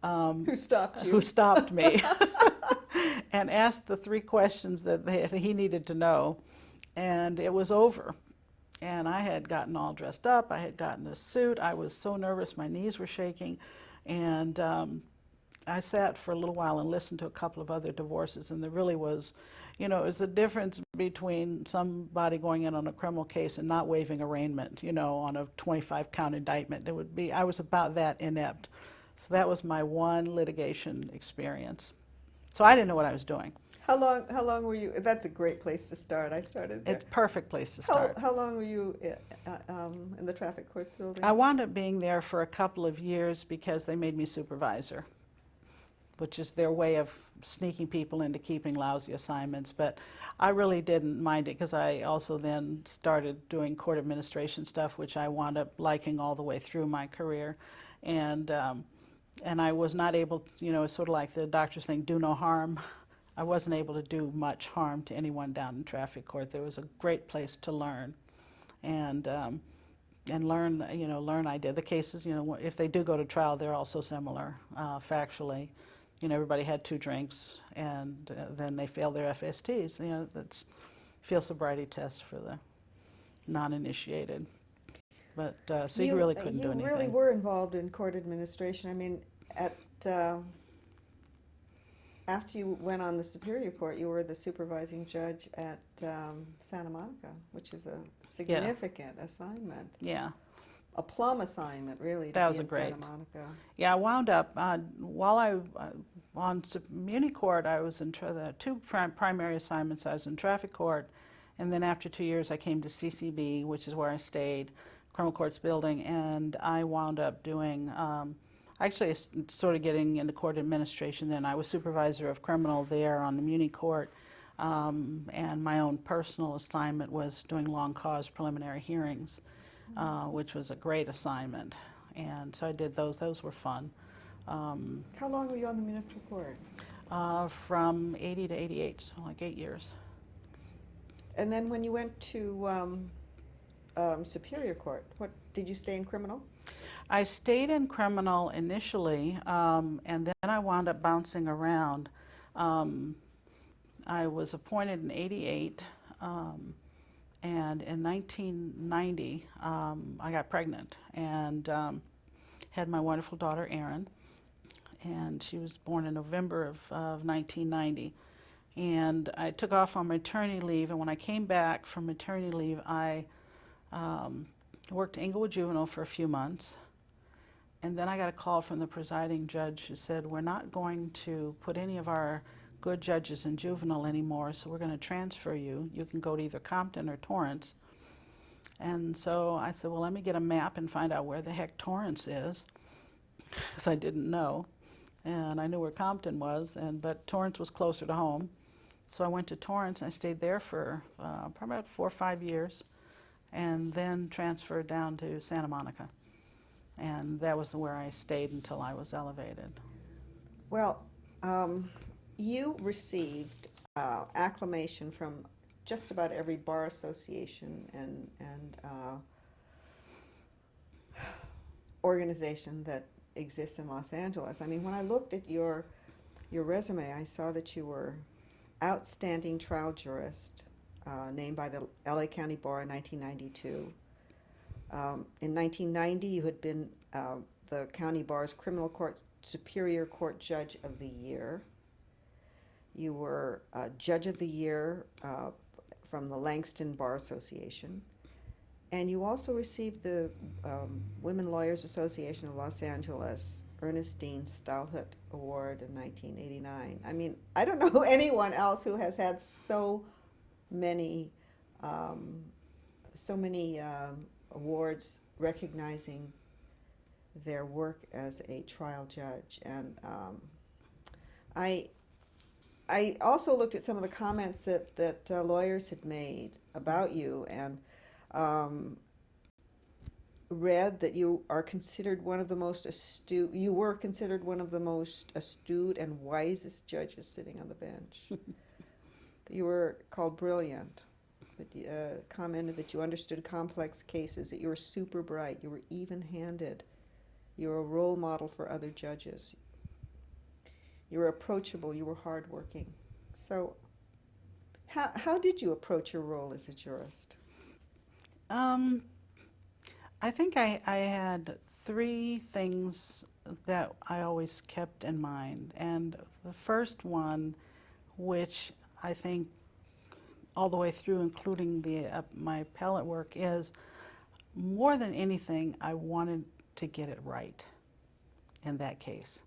Who stopped you? who stopped me and asked the 3 questions that he needed to know, and it was over. And I had gotten all dressed up. I had gotten a suit. I was so nervous. My knees were shaking. And I sat for a little while and listened to a couple of other divorces, and there really was, it was the difference between somebody going in on a criminal case and not waiving arraignment, on a 25-count indictment. I was about that inept. So that was my one litigation experience. So I didn't know what I was doing. How long were you? That's a great place to start. I started there. It's a perfect place to start. How long were you in the traffic courts building? I wound up being there for a couple of years because they made me supervisor, which is their way of sneaking people into keeping lousy assignments. But I really didn't mind it because I also then started doing court administration stuff, which I wound up liking all the way through my career. And I was not able, it's sort of like the doctor's thing, do no harm. I wasn't able to do much harm to anyone down in traffic court. There was a great place to learn. And learn, learn I did. The cases, if they do go to trial, they're all so similar factually. Everybody had 2 drinks, and then they failed their FSTs. That's field sobriety tests for the non-initiated. But so you really couldn't do anything. You really were involved in court administration. I mean, after you went on the Superior Court, you were the supervising judge at Santa Monica, which is a significant assignment. Yeah. A plum assignment, really. That to was be in great. Santa Monica. Yeah, I wound up, while on Muni Court, I was in the 2 primary assignments. I was in traffic court, and then after 2 years, I came to CCB, which is where I stayed, Criminal Courts Building, and I wound up doing, actually sort of getting into court administration then. I was supervisor of criminal there on the Muni Court, and my own personal assignment was doing long cause preliminary hearings, which was a great assignment. And so I did those. Those were fun. How long were you on the municipal court? From 80 to 88, so like 8 years. And then when you went to Superior Court, what did you stay in criminal? I stayed in criminal initially, and then I wound up bouncing around. I was appointed in 88, and in 1990, I got pregnant and had my wonderful daughter, Erin, and she was born in November of 1990. And I took off on maternity leave, and when I came back from maternity leave, I worked Inglewood Juvenile for a few months. And then I got a call from the presiding judge who said, we're not going to put any of our good judges in juvenile anymore, so we're going to transfer you. You can go to either Compton or Torrance. And so I said, well, let me get a map and find out where the heck Torrance is, because I didn't know. And I knew where Compton was, but Torrance was closer to home. So I went to Torrance, and I stayed there for probably about 4 or 5 years, and then transferred down to Santa Monica. And that was where I stayed until I was elevated. Well, you received acclamation from just about every bar association and organization that exists in Los Angeles. I mean, when I looked at your resume, I saw that you were outstanding trial jurist, named by the LA County Bar in 1992. In 1990, you had been the County Bar's Criminal Court Superior Court Judge of the Year. You were Judge of the Year from the Langston Bar Association. And you also received the Women Lawyers Association of Los Angeles Ernestine Stahlhut Award in 1989. I mean, I don't know anyone else who has had so many awards recognizing their work as a trial judge. And I also looked at some of the comments that lawyers had made about you, and read that you are considered one of the most astute, you were considered one of the most astute and wisest judges sitting on the bench. You were called brilliant, that you, commented that you understood complex cases, that you were super bright, you were even-handed, you were a role model for other judges. You were approachable, you were hardworking. So how did you approach your role as a jurist? I think I had three things that I always kept in mind. And the first one, which I think all the way through, including my appellate work, is more than anything, I wanted to get it right in that case.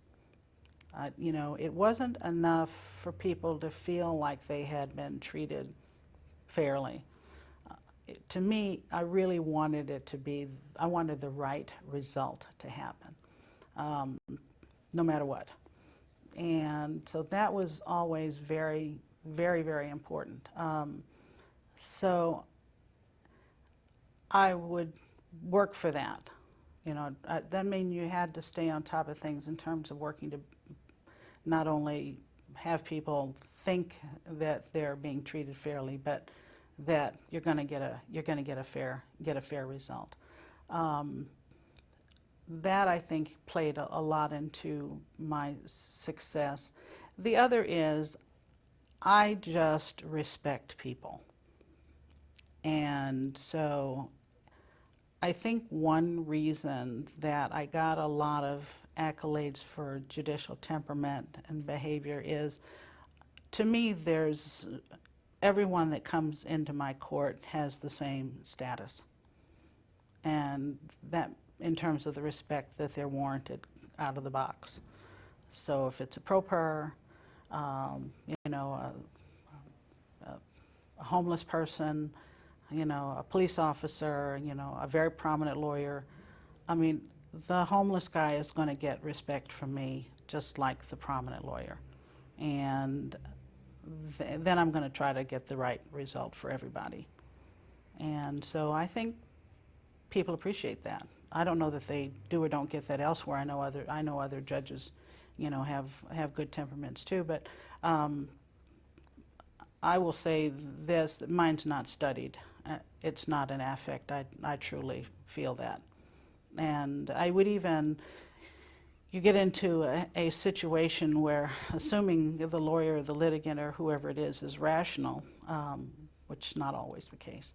It wasn't enough for people to feel like they had been treated fairly. To me, I really wanted I wanted the right result to happen, no matter what. And so that was always very, very, very important. So I would work for that. That meant you had to stay on top of things in terms of working to not only have people think that they're being treated fairly, but that you're going to get a fair result. That I think played a lot into my success. The other is I just respect people, and so I think one reason that I got a lot of accolades for judicial temperament and behavior is, to me, everyone that comes into my court has the same status. And that, in terms of the respect that they're warranted out of the box. So if it's a pro per, a homeless person, a police officer, a very prominent lawyer, I mean, the homeless guy is going to get respect from me just like the prominent lawyer. And then I'm going to try to get the right result for everybody. And so I think people appreciate that. I don't know that they do or don't get that elsewhere. I know other judges, have good temperaments too. But I will say this: that mine's not studied. It's not an affect. I truly feel that. And I would even, you get into a situation where, assuming the lawyer, the litigant, or whoever it is rational, which is not always the case.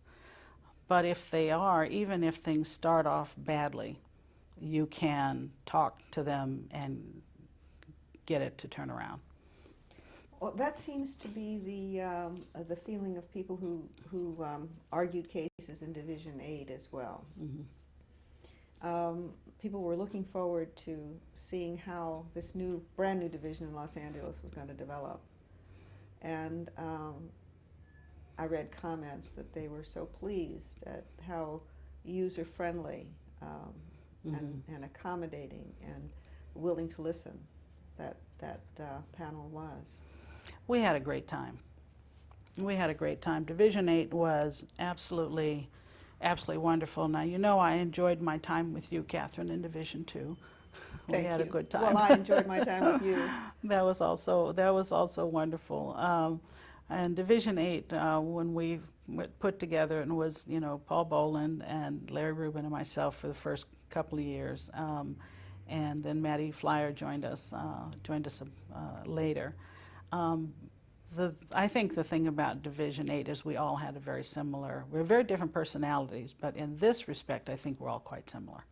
But if they are, even if things start off badly, you can talk to them and get it to turn around. Well, that seems to be the feeling of people who argued cases in Division 8 as well. Mm-hmm. People were looking forward to seeing how this brand new division in Los Angeles was going to develop. And I read comments that they were so pleased at how user-friendly and accommodating and willing to listen that panel was. We had a great time. Division 8 was absolutely wonderful. Now, I enjoyed my time with you, Catherine, in Division 2. We had a good time. Well, I enjoyed my time with you. That was also wonderful. And Division 8, when we put together, and was Paul Boland and Larry Rubin and myself for the first couple of years, and then Maddie Flyer joined us later. I think the thing about Division 8 is we all had we're very different personalities, but in this respect, I think we're all quite similar,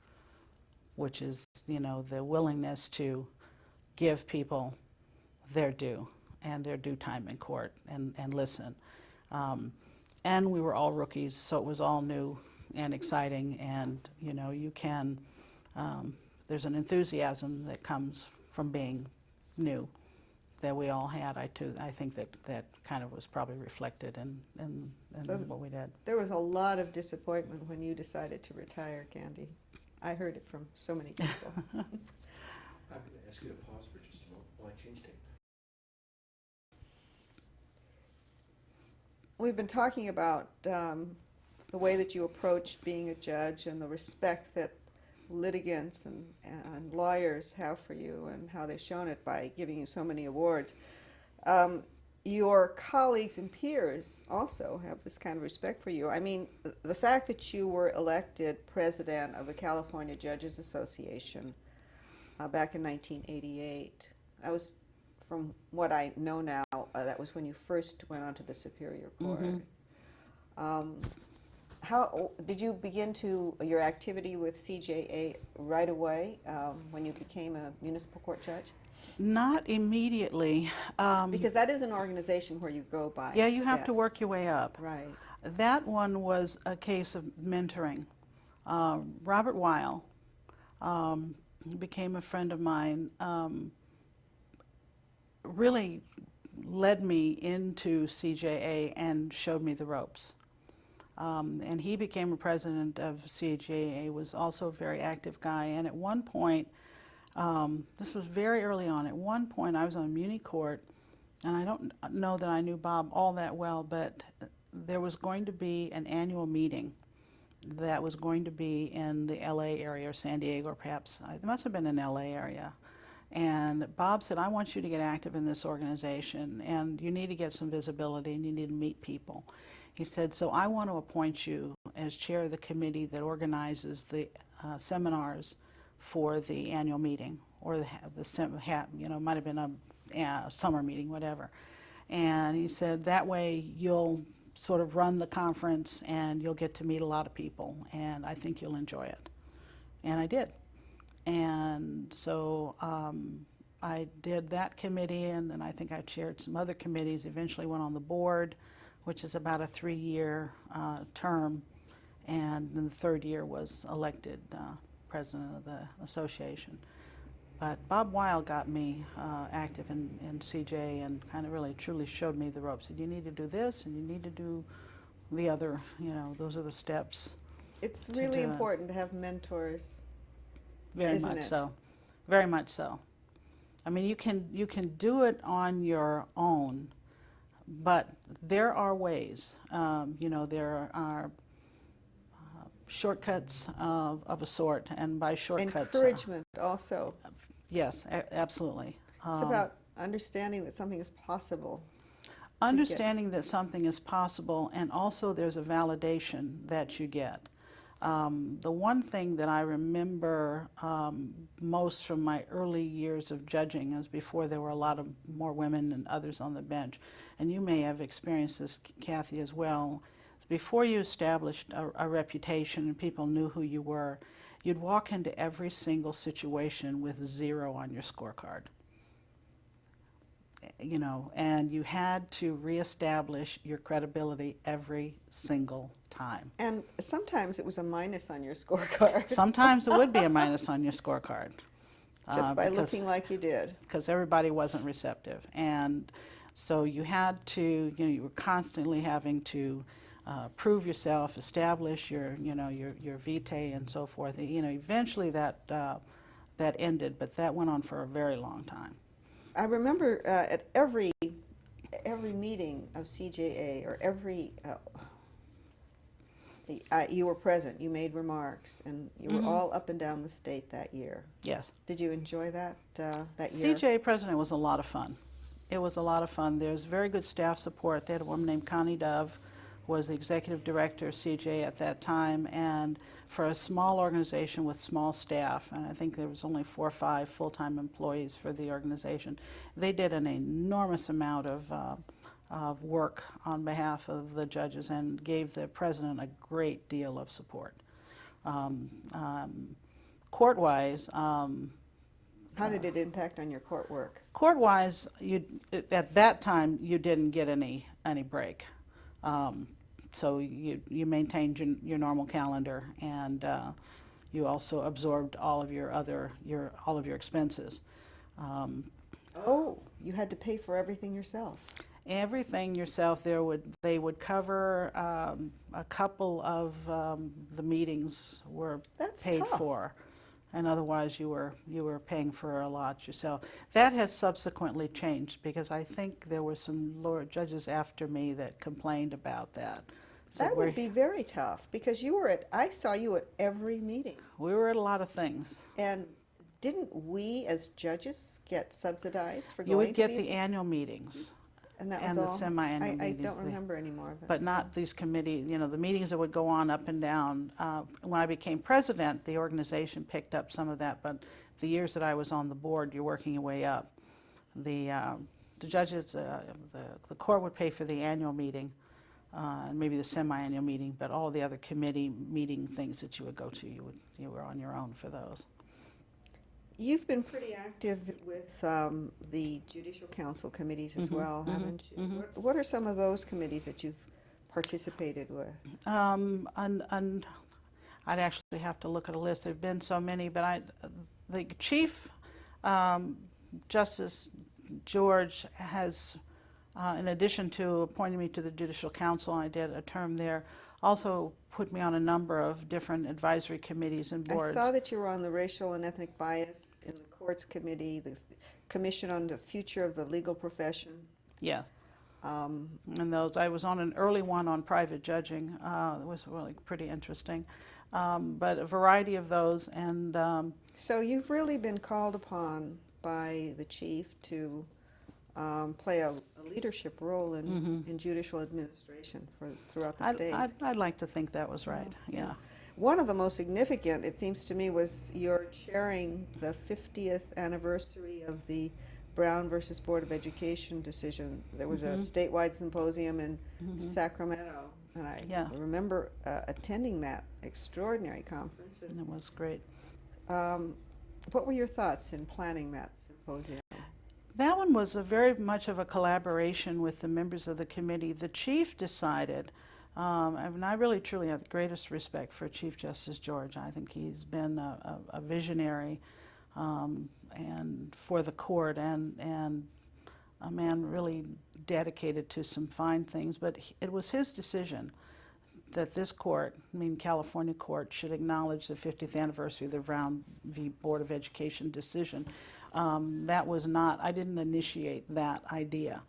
which is, the willingness to give people their due and their due time in court and listen. And we were all rookies, so it was all new and exciting, and, there's an enthusiasm that comes from being new that we all had. I think that kind of was probably reflected in So what we did. there was a lot of disappointment when you decided to retire, Candy. I heard it from so many people. I'm going to ask you to pause for just a moment while I change tape. We've been talking about the way that you approached being a judge and the respect that litigants and lawyers have for you and how they've shown it by giving you so many awards. Your colleagues and peers also have this kind of respect for you. I mean, the fact that you were elected president of the California Judges Association back in 1988, that was, from what I know now, that was when you first went on to the Superior Court. How did you begin your activity with CJA right away when you became a municipal court judge? Not immediately. Because that is an organization where you go by Yeah, you have to steps. work your way up. Right. That one was a case of mentoring. Robert Weil became a friend of mine, really led me into CJA and showed me the ropes. And he became a president of CJA, was also a very active guy. And at one point, this was very early on, at one point I was on Muni Court, and I don't know that I knew Bob all that well, but there was going to be an annual meeting that was going to be in the LA area or San Diego, or perhaps, it must have been in LA area. And Bob said, I want you to get active in this organization, and you need to get some visibility, and you need to meet people. He said, so I want to appoint you as chair of the committee that organizes the seminars for the annual meeting, or might have been a summer meeting, whatever. And he said, that way you'll sort of run the conference and you'll get to meet a lot of people, and I think you'll enjoy it. And I did. And so I did that committee, and then I think I chaired some other committees, eventually went on the board, which is about a 3-year term, and then the third year was elected president of the association. But Bob Weil got me active in CJ and kind of really truly showed me the ropes. Said, you need to do this and you need to do the other, those are the steps. It's really important to have mentors. Very Isn't much it? so. Very much so. I mean, you can do it on your own, but there are ways. There are shortcuts of a sort, and by shortcuts, Encouragement also. Yes, absolutely. It's about understanding that something is possible. Understanding that something is possible, and also there's a validation that you get. The one thing that I remember most from my early years of judging is before there were a lot of more women and others on the bench, and you may have experienced this, Kathy, as well. Before you established a reputation and people knew who you were, you'd walk into every single situation with 0 on your scorecard. And you had to reestablish your credibility every single time. And sometimes it was a minus on your scorecard. Sometimes it would be a minus on your scorecard. Just by looking like you did. Because everybody wasn't receptive. And so you had to, you were constantly having to prove yourself, establish your vitae and so forth. Eventually that ended, but that went on for a very long time. I remember at every meeting of CJA, or you were present, you made remarks, and you were all up and down the state that year. Yes. Did you enjoy that year? CJA president was a lot of fun. It was a lot of fun. There's very good staff support. They had a woman named Connie Dove, was the executive director of CJA at that time, and for a small organization with small staff, and I think there was only 4 or 5 full-time employees for the organization, they did an enormous amount of work on behalf of the judges and gave the president a great deal of support. Court-wise, how did it impact on your court work? Court-wise, at that time, you didn't get any break. So you maintained your normal calendar, and you also absorbed all of your expenses. You had to pay for everything yourself. Everything yourself. They would cover a couple of the meetings were That's paid tough. for, and otherwise you were paying for a lot yourself. That has subsequently changed, because I think there were some lower judges after me that complained about that, said That would be very tough because I saw you at every meeting. we were at a lot of things. And didn't we as judges get subsidized for You going would to get these? the annual meetings, And that was and the all? semi-annual I meetings. don't remember anymore of it. But not these committees, the meetings that would go on up and down. When I became president, the organization picked up some of that, but the years that I was on the board, you're working your way up. The judges, the court would pay for the annual meeting, and maybe the semi-annual meeting, but all the other committee meeting things that you would go to, you were on your own for those. You've been pretty active with the judicial council committees as well, haven't you? What are some of those committees that you've participated with? And I'd actually have to look at a list. There've been so many, but the Chief Justice George has, in addition to appointing me to the Judicial Council, I did a term there, also put me on a number of different advisory committees and boards. I saw that you were on the Racial and Ethnic Bias in the Courts Committee, the Commission on the Future of the Legal Profession. Yeah. And those, I was on an early one on private judging. It was really pretty interesting. But a variety of those, and So you've really been called upon by the chief to play a leadership role in judicial administration throughout the state. I'd like to think that was right, yeah. One of the most significant, it seems to me, was your chairing the 50th anniversary of the Brown versus Board of Education decision. There was a statewide symposium in Sacramento, and I remember attending that extraordinary conference. And it was great. What were your thoughts in planning that symposium? That one was very much of a collaboration with the members of the committee. The chief decided, and I really truly have the greatest respect for Chief Justice George. I think he's been a visionary and for the court and a man really dedicated to some fine things. But it was his decision that this court, California court, should acknowledge the 50th anniversary of the Brown v. Board of Education decision. That was not, I didn't initiate that idea,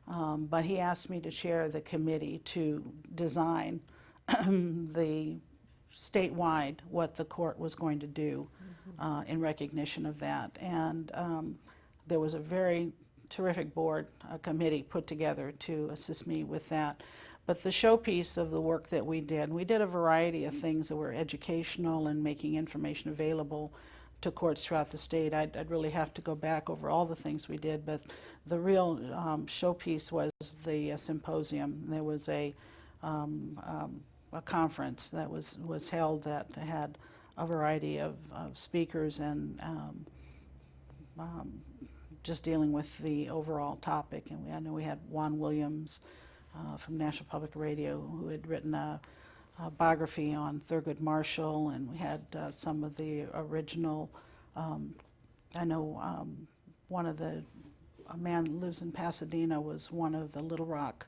but he asked me to chair the committee to design the statewide what the court was going to do in recognition of that. And there was a very terrific board, a committee put together to assist me with that. But the showpiece of the work that we did a variety of things that were educational and making information available to courts throughout the state. I'd really have to go back over all the things we did, but the real showpiece was the symposium. There was a conference that was held that had a variety of speakers and just dealing with the overall topic. And I know we had Juan Williams from National Public Radio, who had written a biography on Thurgood Marshall, and we had some of the original, I know a man who lives in Pasadena was one of the Little Rock,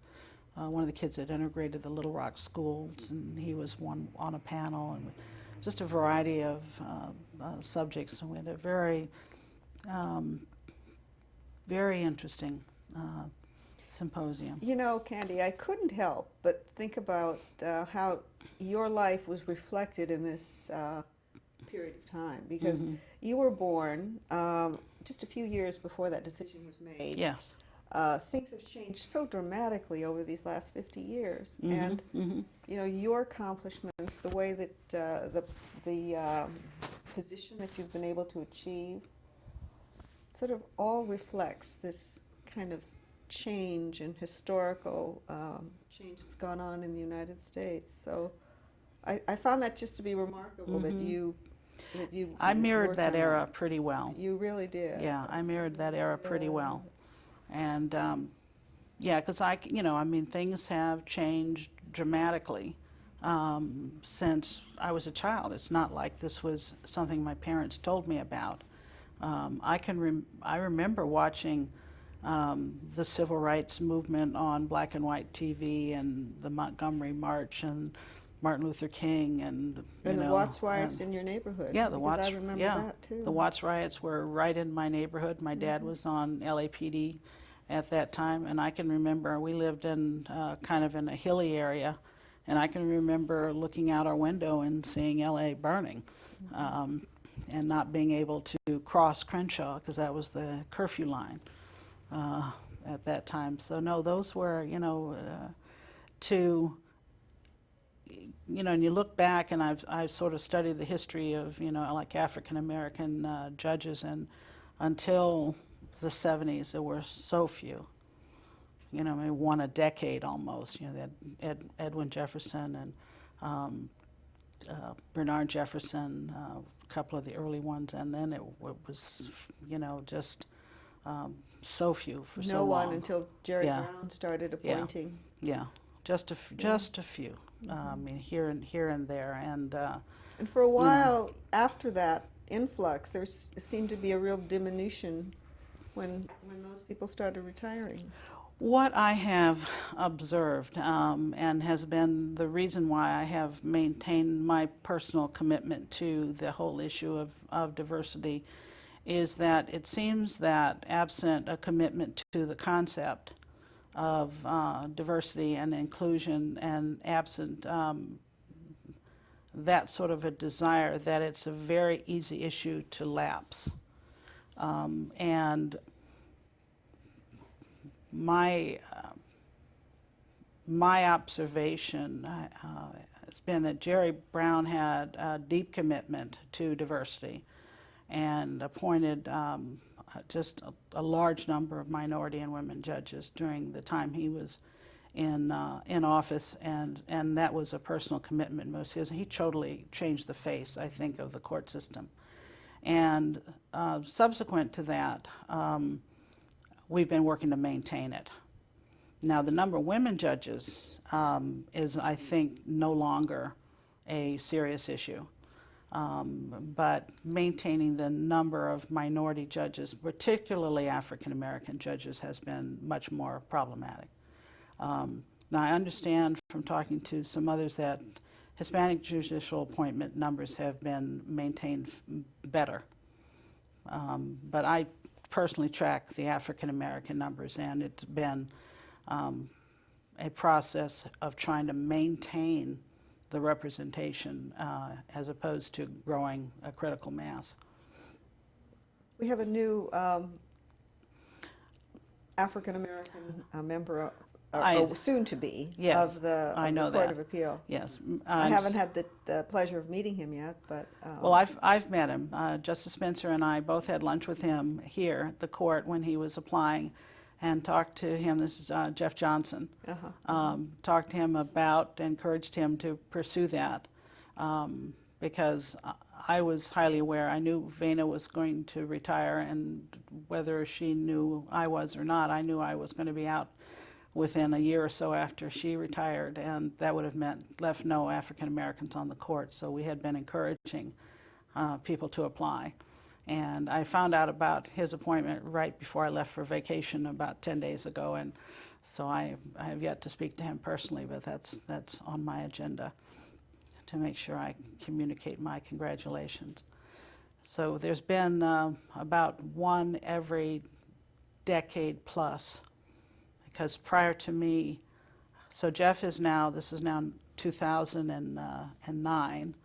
one of the kids that integrated the Little Rock schools, and he was one on a panel, and just a variety of subjects. And we had a very, very interesting symposium. You know, Candy, I couldn't help but think about how your life was reflected in this period of time, because you were born just a few years before that decision was made. Yes. Things have changed so dramatically over these last 50 years, and you know, your accomplishments, the way that the position that you've been able to achieve, sort of all reflects this kind of change and historical change that's gone on in the United States. So I found that just to be remarkable that you I mirrored worked that on era pretty well. You really did. Yeah, I mirrored that era pretty well. And yeah, because things have changed dramatically since I was a child. It's not like this was something my parents told me about. I remember watching the civil rights movement on black and white TV, and the Montgomery March and Martin Luther King and the Watts riots in your neighborhood. Yeah, the Watts. I remember that too. The Watts riots were right in my neighborhood. My dad was on LAPD at that time, and I can remember we lived in kind of in a hilly area, And I can remember looking out our window and seeing LA burning, and not being able to cross Crenshaw because that was the curfew line at that time. So no, those were, and you look back, and I've sort of studied the history of, like African American judges, and until the 70s, there were so few. Maybe one a decade almost. They had Edwin Jefferson and Bernard Jefferson, a couple of the early ones, and then it was, just so few for so No long. one until Jerry Yeah. Brown started appointing. Yeah, just a few. I mean, here and there, and And for a while after that influx, there seemed to be a real diminution when those people started retiring. what I have observed, and has been the reason why I have maintained my personal commitment to the whole issue of diversity, is that it seems that absent a commitment to the concept of diversity and inclusion, and absent that sort of a desire, that it's a very easy issue to lapse. And my observation has been that Jerry Brown had a deep commitment to diversity and appointed just a large number of minority and women judges during the time he was in office, and that was a personal commitment most his. He totally changed the face, I think, of the court system. And subsequent to that, we've been working to maintain it. Now, the number of women judges is, I think, no longer a serious issue. But maintaining the number of minority judges, particularly African American judges, has been much more problematic. Now, I understand from talking to some others that Hispanic judicial appointment numbers have been maintained better. But I personally track the African American numbers, and it's been a process of trying to maintain the representation as opposed to growing a critical mass. We have a new African American member, or soon to be, Yes, of the I know Court that. of Appeal. Yes. I haven't had the pleasure of meeting him yet, but Well, I've met him. Justice Spencer and I both had lunch with him here at the court when he was applying, and talked to him. This is Jeff Johnson. Talked to him about, encouraged him to pursue that, because I was highly aware. I knew Vena was going to retire, and whether she knew I was or not, I knew I was going to be out within a year or so after she retired, and that would have left no African Americans on the court. So we had been encouraging people to apply. And I found out about his appointment right before I left for vacation about 10 days ago, and so I have yet to speak to him personally, but that's on my agenda to make sure I communicate my congratulations. So there's been about one every decade plus, because prior to me, so Jeff is now, this is now 2009,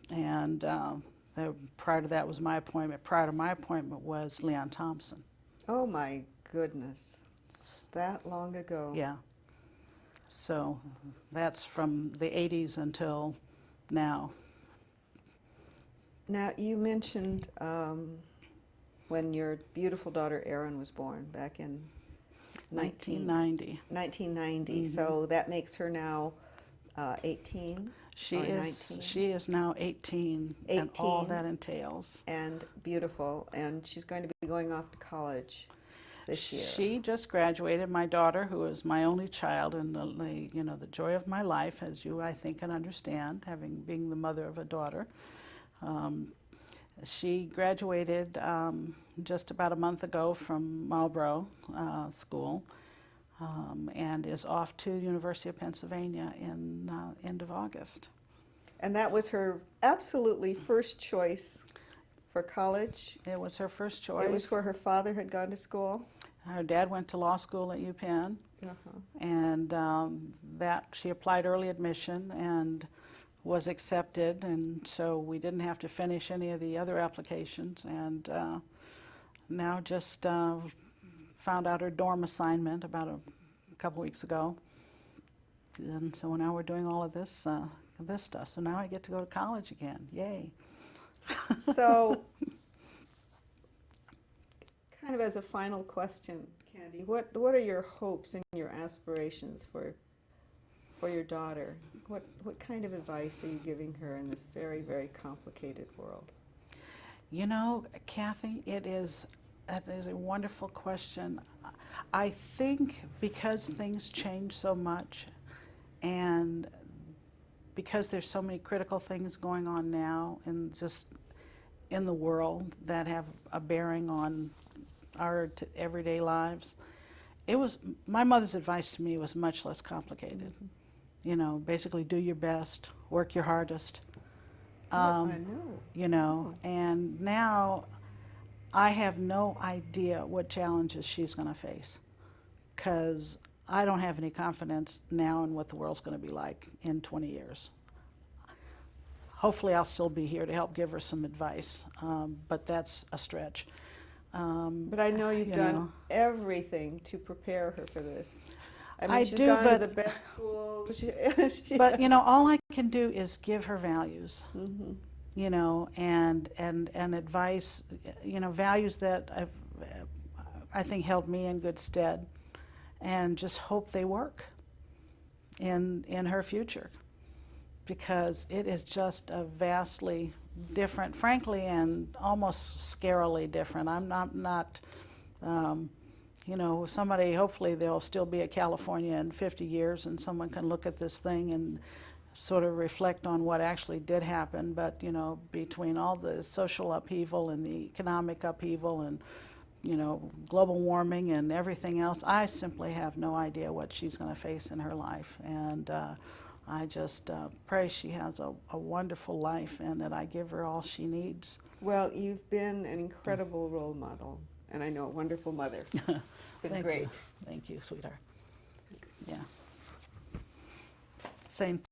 and prior to that was my appointment. Prior to my appointment was Leon Thompson. oh my goodness, that long ago. Yeah. So that's from the 80s until now. Now, you mentioned when your beautiful daughter Erin was born back in 1990. 1990. So that makes her now 18. She or is 19. she is now 18, and all 18. that entails. And beautiful, and she's going to be going off to college this year. She just graduated. My daughter, who is my only child, and the joy of my life, as you I think can understand, being the mother of a daughter. She graduated just about a month ago from Marlborough School, and is off to University of Pennsylvania in end of August. And that was her absolutely first choice for college. It was her first choice. It was where her father had gone to school. Her dad went to law school at UPenn, Uh-huh. and that she applied early admission and was accepted, and so we didn't have to finish any of the other applications. And now just found out her dorm assignment about a couple weeks ago, and so now we're doing all of this this stuff. So now I get to go to college again. Yay! So, kind of as a final question, Candy, what are your hopes and your aspirations for your daughter? What kind of advice are you giving her in this very, very complicated world? You know, Kathy, that is a wonderful question. I think because things change so much, and because there's so many critical things going on now and just in the world that have a bearing on our everyday lives, my mother's advice to me was much less complicated. You know, basically do your best, work your hardest. I know. You know, and now I have no idea what challenges she's going to face, because I don't have any confidence now in what the world's going to be like in 20 years. Hopefully I'll still be here to help give her some advice, but that's a stretch. But I know you've you done know. everything to prepare her for this. I mean, I she's do, gone but- to the best school. But, you know, all I can do is give her values, Mm-hmm. you know, and advice, you know, values that I think held me in good stead, and just hope they work in her future, because it is just a vastly different, frankly, and almost scarily different. I'm not you know, somebody, hopefully there'll still be a California in 50 years and someone can look at this thing and sort of reflect on what actually did happen. But, you know, between all the social upheaval and the economic upheaval and, you know, global warming and everything else, I simply have no idea what she's going to face in her life. And I just pray she has a wonderful life and that I give her all she needs. Well, you've been an incredible role model, and I know a wonderful mother. It's been Thank great. you. Thank you, sweetheart. Yeah. Same thing.